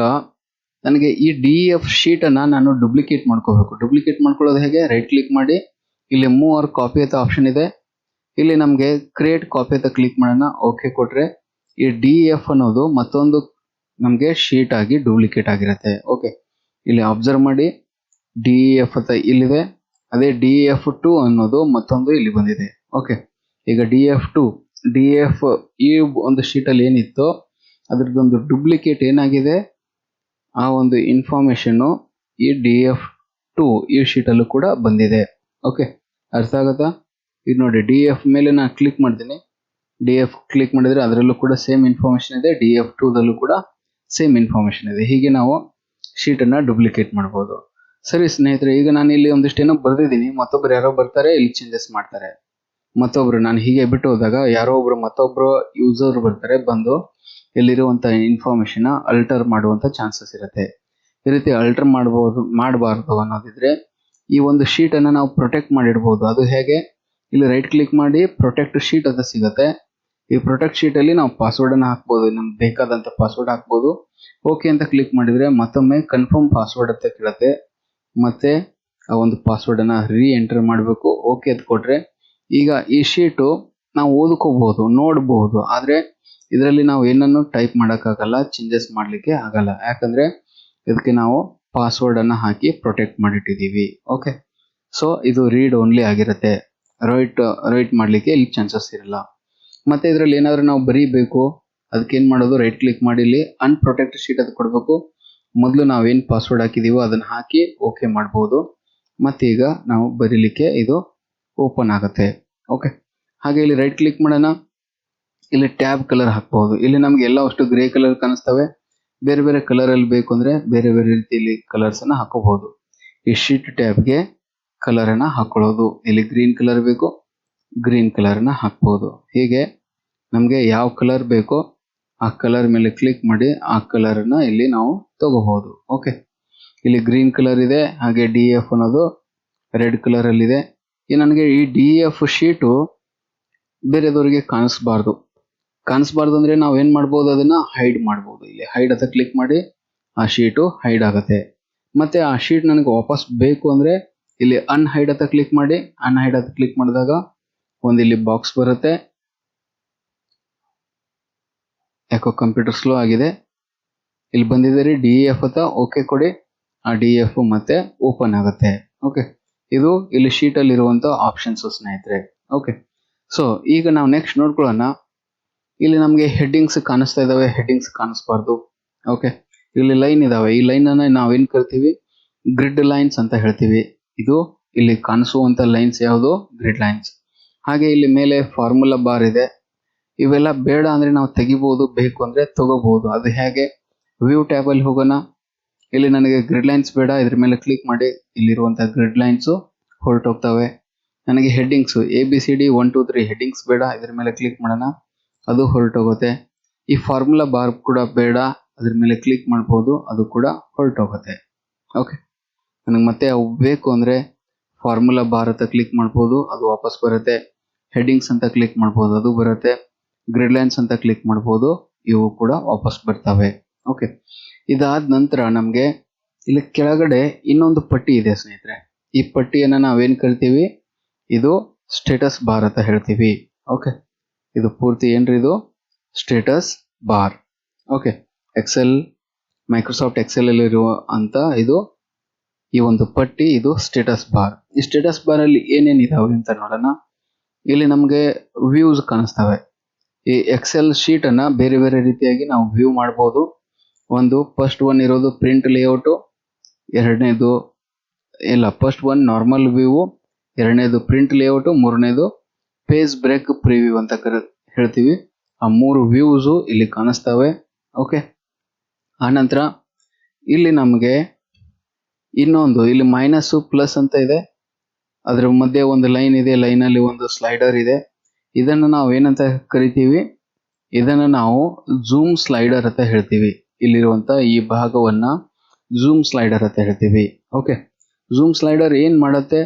S1: ನನಗೆ ಈ DEF ಶೀಟ್ ಅನ್ನ ನಾನು ಡುಪ್ಲಿಕೇಟ್ ಮಾಡ್ಕೋಬೇಕು. ಡುಪ್ಲಿಕೇಟ್ ಮಾಡ್ಕೊಳ್ಳೋದು ಹೇಗೆ? ರೈಟ್ ಕ್ಲಿಕ್ ಮಾಡಿ ಇಲ್ಲಿ ಮೂವ್ ಆರ್ ಕಾಪಿ ಅಂತ ಆಪ್ಷನ್ ಇದೆ. ಇಲ್ಲಿ ನಮಗೆ ಕ್ರಿಯೇಟ್ ಕಾಪಿ ಅಂತ ಕ್ಲಿಕ್ ಮಾಡೋಣ. ಓಕೆ ಕೊಟ್ರೆ ಈ DEF ಅನ್ನೋದು ಮತ್ತೊಂದು ನಮಗೆ ಶೀಟ್ ಆಗಿ ಡೂಪ್ಲಿಕೇಟ್ ಆಗಿರುತ್ತೆ. ಓಕೆ, ಇಲ್ಲಿ ಅಬ್ಸರ್ವ್ ಮಾಡಿ DEF ಅಂತ ಇಲ್ಲಿದೆ. ಅದೇ DEF2 ಅನ್ನೋದು ಮತ್ತೊಂದು ಇಲ್ಲಿ ಬಂದಿದೆ. ಓಕೆ, ಈಗ DEF ಈ ಒಂದು ಶೀಟ್ ಅಲ್ಲಿ ಏನಿತ್ತು ಅದ್ರದ್ದೊಂದು ಡುಪ್ಲಿಕೇಟ್ ಏನಾಗಿದೆ, ಆ ಒಂದು ಇನ್ಫಾರ್ಮೇಶನ್ ಈ DEF2 ಈ ಶೀಟ್ ಅಲ್ಲೂ ಕೂಡ ಬಂದಿದೆ. ಓಕೆ, ಅರ್ಥ ಆಗುತ್ತಾ? ಈಗ ನೋಡಿ, DEF ಮೇಲೆ ನಾನು ಕ್ಲಿಕ್ ಮಾಡ್ತೀನಿ. DEF ಕ್ಲಿಕ್ ಮಾಡಿದ್ರೆ ಅದರಲ್ಲೂ ಕೂಡ ಸೇಮ್ ಇನ್ಫಾರ್ಮೇಶನ್ ಇದೆ. DEF2 ದಲ್ಲೂ ಕೂಡ ಸೇಮ್ ಇನ್ಫಾರ್ಮೇಶನ್ ಇದೆ. ಹೀಗೆ ನಾವು ಶೀಟ್ ಅನ್ನ ಡುಪ್ಲಿಕೇಟ್ ಮಾಡಬಹುದು. ಸರಿ ಸ್ನೇಹಿತರೆ, ಈಗ ನಾನು ಇಲ್ಲಿ ಒಂದಿಷ್ಟು ಏನೋ ಬರ್ದಿದ್ದೀನಿ. ಮತ್ತೊಬ್ರು ಯಾರೋ ಬರ್ತಾರೆ, ಇಲ್ಲಿ ಚೇಂಜಸ್ ಮಾಡ್ತಾರೆ. ಮತ್ತೊಬ್ರು ನಾನು ಹೀಗೆ ಬಿಟ್ಟು ಹೋದಾಗ ಯಾರೋ ಒಬ್ರು ಮತ್ತೊಬ್ರು ಯೂಸರ್ ಬರ್ತಾರೆ, ಬಂದು ಇಲ್ಲಿರುವಂತ ಇನ್ಫಾರ್ಮೇಶನ್ ಅಲ್ಟರ್ ಮಾಡುವಂತ ಚಾನ್ಸಸ್ ಇರುತ್ತೆ. ಈ ರೀತಿ ಅಲ್ಟರ್ ಮಾಡಬಾರ್ದು ಅನ್ನೋದಿದ್ರೆ ಈ ಒಂದು ಶೀಟ್ ಅನ್ನ ನಾವು ಪ್ರೊಟೆಕ್ಟ್ ಮಾಡಿಡಬಹುದು. ಅದು ಹೇಗೆ? ಇಲ್ಲಿ ರೈಟ್ ಕ್ಲಿಕ್ ಮಾಡಿ ಪ್ರೊಟೆಕ್ಟ್ ಶೀಟ್ ಅಂತ ಸಿಗುತ್ತೆ. ಈ ಪ್ರೊಟೆಕ್ಟ್ ಶೀಟ್ ಅಲ್ಲಿ ನಾವು ಪಾಸ್ವರ್ಡ್ ಅನ್ನ ಹಾಕ್ಬಹುದು. ನಮ್ಗೆ ಬೇಕಾದಂತ ಪಾಸ್ವರ್ಡ್ ಹಾಕ್ಬಹುದು. ಓಕೆ ಅಂತ ಕ್ಲಿಕ್ ಮಾಡಿದ್ರೆ ಮತ್ತೊಮ್ಮೆ ಕನ್ಫರ್ಮ್ ಪಾಸ್ವರ್ಡ್ ಅಂತ ಕೇಳುತ್ತೆ. ಮತ್ತೆ ಆ ಒಂದು ಪಾಸ್ವರ್ಡ್ ಅನ್ನ ಎಂಟರ್ ಮಾಡಬೇಕು. ಓಕೆ ಅಂತ ಕೊಟ್ರೆ ಈಗ ಈ ಶೀಟು ನಾವು ಓದ್ಕೋಬಹುದು, ನೋಡಬಹುದು. ಆದ್ರೆ ಇದರಲ್ಲಿ ನಾವು ಏನನ್ನು ಟೈಪ್ ಮಾಡೋಕ್ಕಾಗಲ್ಲ, ಚೇಂಜಸ್ ಮಾಡ್ಲಿಕ್ಕೆ ಆಗಲ್ಲ. ಯಾಕಂದ್ರೆ ಇದಕ್ಕೆ ನಾವು ಪಾಸ್ವರ್ಡ್ ಅನ್ನ ಹಾಕಿ ಪ್ರೊಟೆಕ್ಟ್ ಮಾಡಿಟ್ಟಿದೀವಿ. ಓಕೆ, ಸೊ ಇದು ರೀಡ್ ಓನ್ಲಿ ಆಗಿರುತ್ತೆ. ರೈಟ್ ಮಾಡ್ಲಿಕ್ಕೆ ಇಲ್ಲಿ ಚಾನ್ಸಸ್ ಇರಲ್ಲ. ಮತ್ತೆ ಇದರಲ್ಲಿ ಏನಾದ್ರೂ ನಾವು ಬರೀಬೇಕು, ಅದಕ್ಕೆ ಏನ್ ಮಾಡೋದು? ರೈಟ್ ಕ್ಲಿಕ್ ಮಾಡಿ ಇಲ್ಲಿ ಅನ್ಪ್ರೊಟೆಕ್ಟ್ ಶೀಟ್ ಅಂತ ಕೊಡಬೇಕು. ಮೊದಲು ನಾವೇನ್ ಪಾಸ್ವರ್ಡ್ ಹಾಕಿದೀವೋ ಅದನ್ನ ಹಾಕಿ ಓಕೆ ಮಾಡಬಹುದು. ಮತ್ತೆ ಈಗ ನಾವು ಬರೀಲಿಕ್ಕೆ ಇದು ಓಪನ್ ಆಗುತ್ತೆ. ಓಕೆ, ಹಾಗೆ ಇಲ್ಲಿ ರೈಟ್ ಕ್ಲಿಕ್ ಮಾಡೋಣ. ಇಲ್ಲಿ ಟ್ಯಾಬ್ ಕಲರ್ ಹಾಕ್ಬಹುದು. ಇಲ್ಲಿ ನಮ್ಗೆ ಎಲ್ಲ ಅಷ್ಟು ಗ್ರೇ ಕಲರ್ ಕಾಣಿಸ್ತವೆ. ಬೇರೆ ಬೇರೆ ಕಲರ್ ಅಲ್ಲಿ ಬೇಕು ಅಂದ್ರೆ ಬೇರೆ ಬೇರೆ ರೀತಿಯಲ್ಲಿ ಕಲರ್ಸ್ ಅನ್ನ ಹಾಕೋಬಹುದು. ಈ ಶೀಟ್ ಟ್ಯಾಬ್ಗೆ ಕಲರ್ ಅನ್ನ ಹಾಕೊಳ್ಳೋದು. ಇಲ್ಲಿ ಗ್ರೀನ್ ಕಲರ್ ಬೇಕು, ಗ್ರೀನ್ ಕಲರ್ ನ ಹಾಕ್ಬಹುದು. ಹೀಗೆ ನಮ್ಗೆ ಯಾವ ಕಲರ್ ಬೇಕೋ ಆ ಕಲರ್ ಮೇಲೆ ಕ್ಲಿಕ್ ಮಾಡಿ ಆ ಕಲರ್ ಅನ್ನ ಇಲ್ಲಿ ನಾವು ತಗೋಬಹುದು. ಓಕೆ, ಇಲ್ಲಿ ಗ್ರೀನ್ ಕಲರ್ ಇದೆ. ಹಾಗೆ DEF ಅನ್ನೋದು ರೆಡ್ ಕಲರ್ ಅಲ್ಲಿ ಇದೆ. ನನಗೆ ಈ DEF ಶೀಟು ಬೇರೆದವರಿಗೆ ಕಾಣಿಸ್ಬಾರ್ದು ಅಂದ್ರೆ ನಾವು ಏನ್ ಮಾಡ್ಬೋದು, ಅದನ್ನ ಹೈಡ್ ಮಾಡ್ಬೋದು. ಇಲ್ಲಿ ಹೈಡ್ ಅಂತ ಕ್ಲಿಕ್ ಮಾಡಿ ಆ ಶೀಟು ಹೈಡ್ ಆಗುತ್ತೆ. ಮತ್ತೆ ಆ ಶೀಟ್ ನನಗೆ ವಾಪಸ್ ಬೇಕು ಅಂದ್ರೆ ಇಲ್ಲಿ ಅನ್ಹೈಡ್ ಅಂತ ಕ್ಲಿಕ್ ಮಾಡಿ. ಅನ್ಹೈಡ್ ಅಂತ ಕ್ಲಿಕ್ ಮಾಡಿದಾಗ ಒಂದು ಇಲ್ಲಿ ಬಾಕ್ಸ್ ಬರುತ್ತೆ. ಯಾಕೋ ಕಂಪ್ಯೂಟರ್ ಸ್ಲೋ ಆಗಿದೆ. ಇಲ್ಲಿ ಬಂದಿದ್ದೀರಿ DEF ಅಂತ ಓಕೆ ಕೊಡಿ. ಆ DEF ಮತ್ತೆ ಓಪನ್ ಆಗುತ್ತೆ. ಓಕೆ, ಇದು ಇಲ್ಲಿ ಶೀಟ್ ಅಲ್ಲಿ ಇರುವಂತ ಆಪ್ಷನ್ಸ್ ಸ್ನೇಹಿತರೆ. ಓಕೆ, ಸೊ ಈಗ ನಾವು ನೆಕ್ಸ್ಟ್ ನೋಡ್ಕೊಳ್ಳೋಣ. ಇಲ್ಲಿ ನಮಗೆ ಹೆಡ್ಡಿಂಗ್ಸ್ ಕಾಣಿಸ್ತಾ ಇದಾವೆ, ಹೆಡ್ಡಿಂಗ್ಸ್ ಕಾಣಿಸ್ಬಾರ್ದು. ಓಕೆ, ಇಲ್ಲಿ ಲೈನ್ ಇದಾವೆ. ಈ ಲೈನ್ ಅನ್ನ ನಾವೇನ್ ಕರಿತೀವಿ, ಗ್ರಿಡ್ ಲೈನ್ಸ್ ಅಂತ ಹೇಳ್ತೀವಿ. ಇದು ಇಲ್ಲಿ ಕಾಣಿಸುವಂತ ಲೈನ್ಸ್ ಯಾವುದು, ಗ್ರಿಡ್ ಲೈನ್ಸ್. ಹಾಗೆ ಇಲ್ಲಿ ಮೇಲೆ ಫಾರ್ಮುಲಾ ಬಾರ್ ಇದೆ. ಇವೆಲ್ಲ ಬೇಡ ಅಂದ್ರೆ ನಾವು ತೆಗಿಬಹುದು, ಬೇಕು ಅಂದ್ರೆ ತಗೋಬಹುದು. ಅದು ಹೇಗೆ, ವ್ಯೂ ಟ್ಯಾಬ್ ಅಲ್ಲಿ ಹೋಗೋಣ. ಇಲ್ಲಿ ನನಗೆ ಗ್ರಿಡ್ ಲೈನ್ಸ್ ಬೇಡ, ಇದ್ರ ಮೇಲೆ ಕ್ಲಿಕ್ ಮಾಡಿ ಇಲ್ಲಿರುವಂತಹ ಗ್ರಿಡ್ ಲೈನ್ಸ್ ಹೊರಟೋಗ್ತವೆ. ನನಗೆ ಹೆಡ್ಡಿಂಗ್ಸ್ ABCD 1 2 3 ಹೆಡ್ಡಿಂಗ್ಸ್ ಬೇಡ, ಇದ್ರ ಮೇಲೆ ಕ್ಲಿಕ್ ಮಾಡೋಣ, ಅದು ಹೊರಟೋಗುತ್ತೆ. ಈ ಫಾರ್ಮುಲಾ ಬಾರ್ ಕೂಡ ಬೇಡ, ಅದ್ರ ಮೇಲೆ ಕ್ಲಿಕ್ ಮಾಡಬಹುದು, ಅದು ಕೂಡ ಹೊರಟೋಗುತ್ತೆ. ಓಕೆ, ನನಗೆ ಮತ್ತೆ ಅವು ಬೇಕು ಅಂದ್ರೆ ಫಾರ್ಮುಲಾ ಬಾರ್ ಅಂತ ಕ್ಲಿಕ್ ಮಾಡಬಹುದು, ಅದು ವಾಪಸ್ ಬರುತ್ತೆ. ಹೆಡ್ಡಿಂಗ್ಸ್ ಅಂತ ಕ್ಲಿಕ್ ಮಾಡಬಹುದು, ಅದು ಬರುತ್ತೆ. ಗ್ರಿಡ್ ಲೈನ್ಸ್ ಅಂತ ಕ್ಲಿಕ್ ಮಾಡಬಹುದು, ಇವು ಕೂಡ ವಾಪಸ್ ಬರ್ತವೆ. ಓಕೆ, ಇದಾದ ನಂತರ ನಮ್ಗೆ ಇಲ್ಲಿ ಕೆಳಗಡೆ ಇನ್ನೊಂದು ಪಟ್ಟಿ ಇದೆ ಸ್ನೇಹಿತರೆ. ಈ ಪಟ್ಟಿಯನ್ನ ನಾವೇನ್ ಕರಿತೀವಿ, ಇದು ಸ್ಟೇಟಸ್ ಬಾರ್ ಅಂತ ಹೇಳ್ತೀವಿ. ಓಕೆ, ಇದು ಪೂರ್ತಿ ಏನ್ರಿ, ಇದು status bar. Okay, Microsoft Excel ಅಲ್ಲಿ ಇರುವ ಅಂತ ಇದು ಈ ಒಂದು ಪಟ್ಟಿ, ಇದು ಸ್ಟೇಟಸ್ ಬಾರ್. ಈ ಸ್ಟೇಟಸ್ ಬಾರ್ ಅಲ್ಲಿ ಏನೇನ್ ಇದಾವೆ ಅಂತ ನೋಡೋಣ. ಇಲ್ಲಿ ನಮ್ಗೆ ವ್ಯೂಸ್ ಕಾಣಿಸ್ತವೆ. ಈ ಎಕ್ಸೆಲ್ ಶೀಟ್ ಅನ್ನ ಬೇರೆ ಬೇರೆ ರೀತಿಯಾಗಿ ನಾವು ವ್ಯೂ ಮಾಡಬಹುದು. ಫಸ್ಟ್ ಒನ್ ಇರೋದು ಪ್ರಿಂಟ್ ಲೇಔಟ್, ಎರಡನೇದು ಫಸ್ಟ್ ಒನ್ ನಾರ್ಮಲ್ ವ್ಯೂ, ಎರಡನೇದು ಪ್ರಿಂಟ್ ಲೇಔಟ್, ಮೂರನೇದು ಪೇಜ್ ಬ್ರೇಕ್ ಪ್ರಿವ್ಯೂ ಅಂತ ಹೇಳ್ತೀವಿ. ಆ 3 ವ್ಯೂಸ್ ಇಲ್ಲಿ ಕಾಣಿಸ್ತವೆ. ಓಕೆ, ಆನಂತರ ಇಲ್ಲಿ ನಮಗೆ ಇನ್ನೊಂದು ಇಲ್ಲಿ ಮೈನಸ್ ಪ್ಲಸ್ ಅಂತ ಇದೆ. ಅದರ ಮಧ್ಯೆ ಒಂದು ಲೈನ್ ಇದೆ, ಲೈನ್ ಅಲ್ಲಿ ಒಂದು ಸ್ಲೈಡರ್ ಇದೆ. ಇದನ್ನು ನಾವು ಏನಂತ ಕರಿತೀವಿ, ಇದನ್ನ ನಾವು ಜೂಮ್ ಸ್ಲೈಡರ್ ಅಂತ ಹೇಳ್ತೀವಿ. ಇಲ್ಲಿರುವಂತ ಈ ಭಾಗವನ್ನ ಜೂಮ್ ಸ್ಲೈಡರ್ ಅಂತ ಹೇಳ್ತೀವಿ. ಓಕೆ, ಜೂಮ್ ಸ್ಲೈಡರ್ ಏನ್ ಮಾಡುತ್ತೆ,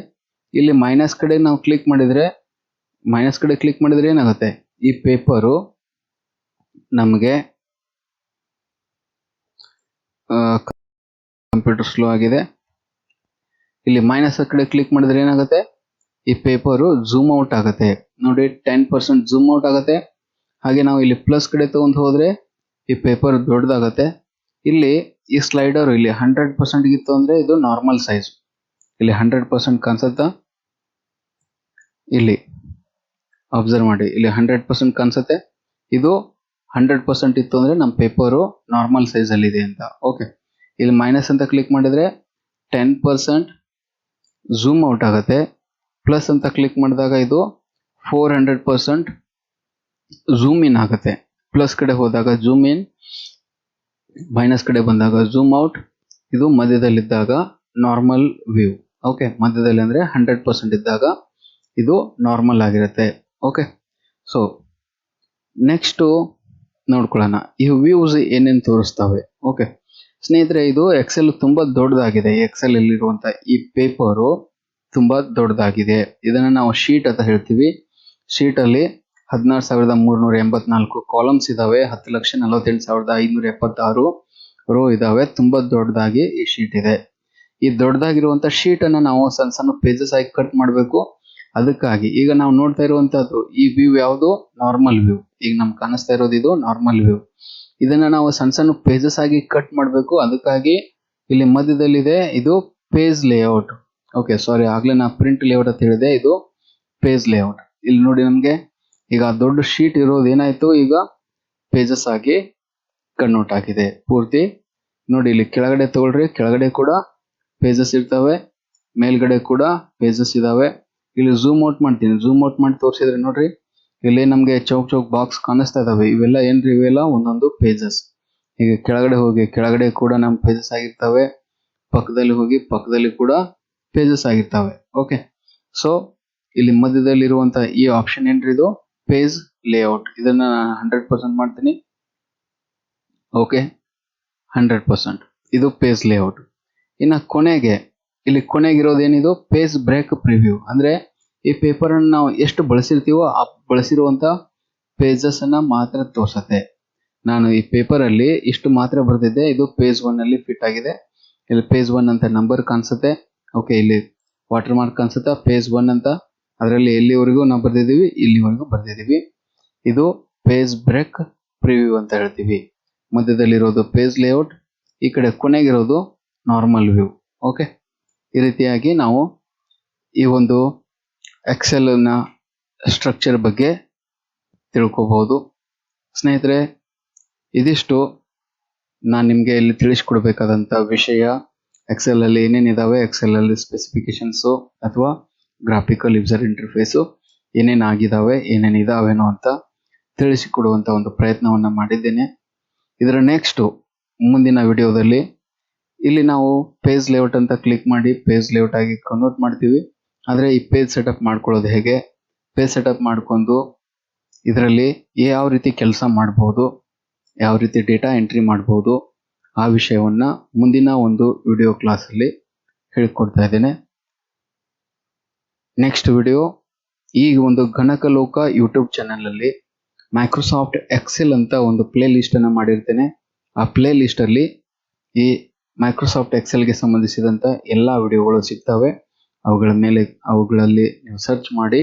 S1: ಇಲ್ಲಿ ಮೈನಸ್ ಕಡೆ ನಾವು ಕ್ಲಿಕ್ ಮಾಡಿದ್ರೆ ಏನಾಗುತ್ತೆ, ಈ ಪೇಪರು ನಮಗೆ ಕಂಪ್ಯೂಟರ್ ಸ್ಲೋ ಆಗಿದೆ. ಇಲ್ಲಿ ಮೈನಸ್ ಕಡೆ ಕ್ಲಿಕ್ ಮಾಡಿದ್ರೆ ಏನಾಗುತ್ತೆ, ಈ ಪೇಪರು ಜೂಮ್ ಔಟ್ ಆಗುತ್ತೆ. ನೋಡಿ 10% ಜೂಮ್ ಔಟ್ ಆಗುತ್ತೆ. ಹಾಗೆ ನಾವು ಇಲ್ಲಿ ಪ್ಲಸ್ ಕಡೆ ತಗೊಂಡು ಹೋದ್ರೆ ಈ ಪೇಪರ್ ದೊಡ್ಡದಾಗತ್ತೆ. ಇಲ್ಲಿ ಈ ಸ್ಲೈಡರ್ ಇಲ್ಲಿ 100% ಇತ್ತು ಅಂದ್ರೆ ಇದು ನಾರ್ಮಲ್ ಸೈಜ್. ಇಲ್ಲಿ 100% ಕಾಣಿಸುತ್ತಾ, ಇಲ್ಲಿ ಅಬ್ಸರ್ವ್ ಮಾಡಿ, ಇಲ್ಲಿ 100% ಕಾಣಿಸುತ್ತೆ. ಇದು 100% ಇತ್ತು ಅಂದ್ರೆ ನಮ್ಮ ಪೇಪರು ನಾರ್ಮಲ್ ಸೈಜ್ ಅಲ್ಲಿ ಇದೆ ಅಂತ. ಓಕೆ, ಇಲ್ಲಿ ಮೈನಸ್ ಅಂತ ಕ್ಲಿಕ್ ಮಾಡಿದ್ರೆ 10% ಜೂಮ್ ಔಟ್ ಆಗುತ್ತೆ. ಪ್ಲಸ್ ಅಂತ ಕ್ಲಿಕ್ ಮಾಡಿದಾಗ ಇದು 400% ಜೂಮ್ ಇನ್ ಆಗುತ್ತೆ. ಪ್ಲಸ್ ಕಡೆ ಹೋದಾಗ ಜೂಮ್ ಇನ್, ಮೈನಸ್ ಕಡೆ ಬಂದಾಗ ಜೂಮ್ ಔಟ್. ಇದು ಮಧ್ಯದಲ್ಲಿದ್ದಾಗ ನಾರ್ಮಲ್ ವ್ಯೂ. ಓಕೆ, ಮಧ್ಯದಲ್ಲಿ ಅಂದ್ರೆ 100% ಇದ್ದಾಗ ಇದು ನಾರ್ಮಲ್ ಆಗಿರುತ್ತೆ. ಓಕೆ, ಸೊ ನೆಕ್ಸ್ಟ್ ನೋಡ್ಕೊಳ್ಳೋಣ, ಈ ವ್ಯೂಸ್ ಏನೇನು ತೋರಿಸ್ತವೆ. ಓಕೆ ಸ್ನೇಹಿತರೆ, ಇದು ಎಕ್ಸೆಲ್ ತುಂಬಾ ದೊಡ್ಡದಾಗಿದೆ. ಎಕ್ಸೆಲ್ ಅಲ್ಲಿರುವಂತ ಈ ಪೇಪರು ತುಂಬಾ ದೊಡ್ಡದಾಗಿದೆ. ಇದನ್ನ ನಾವು ಶೀಟ್ ಅಂತ ಹೇಳ್ತೀವಿ. ಶೀಟ್ ಅಲ್ಲಿ 16,384 ಕಾಲಮ್ಸ್ ಇದಾವೆ. 10,48,576 ರೋ ಇದಾವೆ. ತುಂಬಾ ದೊಡ್ಡದಾಗಿ ಈ ಶೀಟ್ ಇದೆ. ಈ ದೊಡ್ಡದಾಗಿರುವಂತ ಶೀಟ್ ಅನ್ನ ನಾವು ಸಣ್ಣ ಸಣ್ಣ ಪೇಜಸ್ ಆಗಿ ಕಟ್ ಮಾಡಬೇಕು. ಅದಕ್ಕಾಗಿ ಈಗ ನಾವು ನೋಡ್ತಾ ಇರುವಂತದ್ದು ಈ ವ್ಯೂ ಯಾವುದು, ನಾರ್ಮಲ್ ವ್ಯೂ. ಈಗ ನಮ್ಗೆ ಕಾಣಿಸ್ತಾ ಇರೋದು ಇದು ನಾರ್ಮಲ್ ವ್ಯೂ. ಇದನ್ನ ನಾವು ಸಣ್ಣ ಸಣ್ಣ ಪೇಜಸ್ ಆಗಿ ಕಟ್ ಮಾಡಬೇಕು. ಅದಕ್ಕಾಗಿ ಇಲ್ಲಿ ಮಧ್ಯದಲ್ಲಿದೆ ಇದು ಪೇಜ್ ಲೇಔಟ್. ಓಕೆ, ಸಾರಿ, ಆಗ್ಲೇ ನಾ ಪ್ರಿಂಟ್ ಲೇಔಟ್ ಅಂತ ಹೇಳಿದೆ, ಇದು ಪೇಜ್ ಲೇಔಟ್. ಇಲ್ಲಿ ನೋಡಿ, ನಮ್ಗೆ ಈಗ ದೊಡ್ಡ ಶೀಟ್ ಇರೋದು ಏನಾಯ್ತು, ಈಗ ಪೇಜಸ್ ಆಗಿ ಕನ್ವರ್ಟ್ ಆಗಿದೆ ಪೂರ್ತಿ. ನೋಡಿ, ಇಲ್ಲಿ ಕೆಳಗಡೆ ತಗೊಳ್ರಿ, ಕೆಳಗಡೆ ಕೂಡ ಪೇಜಸ್ ಇರ್ತವೆ, ಮೇಲ್ಗಡೆ ಕೂಡ ಪೇಜಸ್ ಇದಾವೆ. ಇಲ್ಲಿ ಝೂಮ್ ಔಟ್ ಮಾಡ್ತೀನಿ, ಝೂಮ್ ಔಟ್ ಮಾಡಿ ತೋರಿಸಿದ್ರೆ ನೋಡ್ರಿ, ಇಲ್ಲಿ ನಮಗೆ ಚೌಕ್ ಬಾಕ್ಸ್ ಕಾಣಿಸ್ತಾ ಇದಾವೆ. ಇವೆಲ್ಲ ಏನ್ರಿ? ಇವೆಲ್ಲ ಒಂದೊಂದು ಪೇಜಸ್. ಈಗ ಕೆಳಗಡೆ ಹೋಗಿ, ಕೆಳಗಡೆ ಕೂಡ ನಮ್ಮ ಪೇಜಸ್ ಆಗಿರ್ತವೆ. ಪಕ್ಕದಲ್ಲಿ ಹೋಗಿ, ಪಕ್ಕದಲ್ಲಿ ಕೂಡ ಪೇಜಸ್ ಆಗಿರ್ತವೆ. ಓಕೆ, ಸೊ ಇಲ್ಲಿ ಮಧ್ಯದಲ್ಲಿರುವಂತ ಈ ಆಪ್ಷನ್ ಏನ್ರಿ? ಇದು ಪೇಜ್ ಲೇಔಟ್. ಇದನ್ನ 100% ಮಾಡ್ತೀನಿ. ಓಕೆ, 100% ಇದು ಪೇಜ್ ಲೇಔಟ್. ಇನ್ನು ಕೊನೆಗೆ, ಇಲ್ಲಿ ಕೊನೆಗಿರೋದೇನಿದು? Page break preview. ಅಂದ್ರೆ ಈ ಪೇಪರ್ ಅನ್ನು ನಾವು ಎಷ್ಟು ಬಳಸಿರ್ತೀವೋ ಆ ಬಳಸಿರುವಂತ ಪೇಜಸ್ ಅನ್ನ ಮಾತ್ರ ತೋರ್ಸತ್ತೆ. ನಾನು ಈ ಪೇಪರ್ ಅಲ್ಲಿ ಇಷ್ಟು ಮಾತ್ರ ಬರ್ದಿದ್ದೆ, ಇದು ಪೇಜ್ 1 ಅಲ್ಲಿ ಫಿಟ್ ಆಗಿದೆ. ಇಲ್ಲಿ ಪೇಜ್ 1 ಅಂತ ನಂಬರ್ ಕಾಣಿಸುತ್ತೆ. ಓಕೆ, ಇಲ್ಲಿ ವಾಟರ್ ಮಾರ್ಕ್ ಕಾಣಿಸುತ್ತಾ? ಪೇಜ್ 1 ಅಂತ. ಅದರಲ್ಲಿ ಎಲ್ಲಿವರೆಗೂ ನಾವು ಬರ್ದಿದ್ದೀವಿ? ಇಲ್ಲಿವರೆಗೂ ಬರ್ದಿದ್ದೀವಿ. ಇದು ಪೇಜ್ ಬ್ರೇಕ್ ಪ್ರಿವ್ಯೂ ಅಂತ ಹೇಳ್ತೀವಿ. ಮಧ್ಯದಲ್ಲಿರೋದು ಪೇಜ್ ಲೇಔಟ್, ಈ ಕಡೆ ಕೊನೆಗಿರೋದು ನಾರ್ಮಲ್ ವ್ಯೂ. ಓಕೆ, ಈ ರೀತಿಯಾಗಿ ನಾವು ಈ ಒಂದು ಎಕ್ಸೆಲ್ ನ ಸ್ಟ್ರಕ್ಚರ್ ಬಗ್ಗೆ ತಿಳ್ಕೋಬಹುದು. ಸ್ನೇಹಿತರೆ, ಇದಿಷ್ಟು ನಾನು ನಿಮಗೆ ಇಲ್ಲಿ ತಿಳಿಸ್ಕೊಡ್ಬೇಕಾದಂತ ವಿಷಯ. ಎಕ್ಸೆಲ್ ಅಲ್ಲಿ ಏನೇನಿದಾವೆ, ಎಕ್ಸೆಲ್ ಅಲ್ಲಿ ಸ್ಪೆಸಿಫಿಕೇಶನ್ಸ್ ಅಥವಾ ಗ್ರಾಫಿಕಲ್ ಯೂಸರ್ ಇಂಟರ್ಫೇಸ್ ಏನೇನಾಗಿದ್ದಾವೆ, ಏನೇನಿದಾವೇನೋ ಅಂತ ತಿಳಿಸಿಕೊಡುವಂತ ಒಂದು ಪ್ರಯತ್ನವನ್ನ ಮಾಡಿದ್ದೇನೆ. ಇದರ ನೆಕ್ಸ್ಟ್ ಮುಂದಿನ ವಿಡಿಯೋದಲ್ಲಿ ಇಲ್ಲಿ ನಾವು ಪೇಜ್ ಲೇಔಟ್ ಅಂತ ಕ್ಲಿಕ್ ಮಾಡಿ ಪೇಜ್ ಲೇಔಟ್ ಆಗಿ ಕನ್ವರ್ಟ್ ಮಾಡ್ತೀವಿ. ಆದರೆ ಈ ಪೇಜ್ ಸೆಟಪ್ ಮಾಡ್ಕೊಳ್ಳೋದು ಹೇಗೆ, ಪೇಜ್ ಸೆಟಪ್ ಮಾಡ್ಕೊಂಡು ಇದರಲ್ಲಿ ಯಾವ ರೀತಿ ಕೆಲಸ ಮಾಡಬಹುದು, ಯಾವ ರೀತಿ ಡೇಟಾ ಎಂಟ್ರಿ ಮಾಡಬಹುದು, ಆ ವಿಷಯವನ್ನ ಮುಂದಿನ ಒಂದು ವಿಡಿಯೋ ಕ್ಲಾಸಲ್ಲಿ ಹೇಳ್ಕೊಡ್ತಾ ಇದ್ದೇನೆ. ನೆಕ್ಸ್ಟ್ ವಿಡಿಯೋ, ಈ ಒಂದು ಗಣಕಲೋಕ ಯೂಟ್ಯೂಬ್ ಚಾನೆಲ್ ಅಲ್ಲಿ ಮೈಕ್ರೋಸಾಫ್ಟ್ ಎಕ್ಸೆಲ್ ಅಂತ ಒಂದು ಪ್ಲೇ ಲಿಸ್ಟ್ ಅನ್ನ ಮಾಡಿರ್ತೇನೆ. ಆ ಪ್ಲೇ ಲಿಸ್ಟ್ ಅಲ್ಲಿ ಈ ಮೈಕ್ರೋಸಾಫ್ಟ್ ಎಕ್ಸೆಲ್ಗೆ ಸಂಬಂಧಿಸಿದಂತ ಎಲ್ಲಾ ವಿಡಿಯೋಗಳು ಸಿಗ್ತವೆ. ಅವುಗಳಲ್ಲಿ ನೀವು ಸರ್ಚ್ ಮಾಡಿ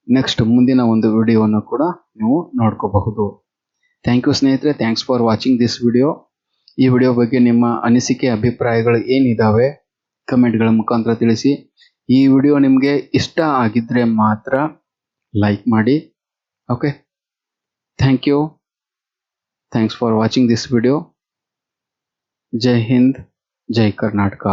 S1: ನೆಕ್ಸ್ಟ್ ಮುಂದಿನ ಒಂದು ವಿಡಿಯೋವನ್ನು ಕೂಡ ನೀವು ನೋಡ್ಕೋಬಹುದು. ಥ್ಯಾಂಕ್ ಯು ಸ್ನೇಹಿತರೆ, thanks for watching this video. ಈ ವಿಡಿಯೋ ಬಗ್ಗೆ ನಿಮ್ಮ ಅನಿಸಿಕೆ, ಅಭಿಪ್ರಾಯಗಳು ಏನಿದಾವೆ ಕಮೆಂಟ್ಗಳ ಮುಖಾಂತರ ತಿಳಿಸಿ. ಈ ವಿಡಿಯೋ ನಿಮಗೆ ಇಷ್ಟ ಆಗಿದ್ರೆ ಮಾತ್ರ ಲೈಕ್ ಮಾಡಿ. Okay, thank you, thanks for watching this video. ಜೈ ಹಿಂದ್, ಜೈ ಕರ್ನಾಟಕ.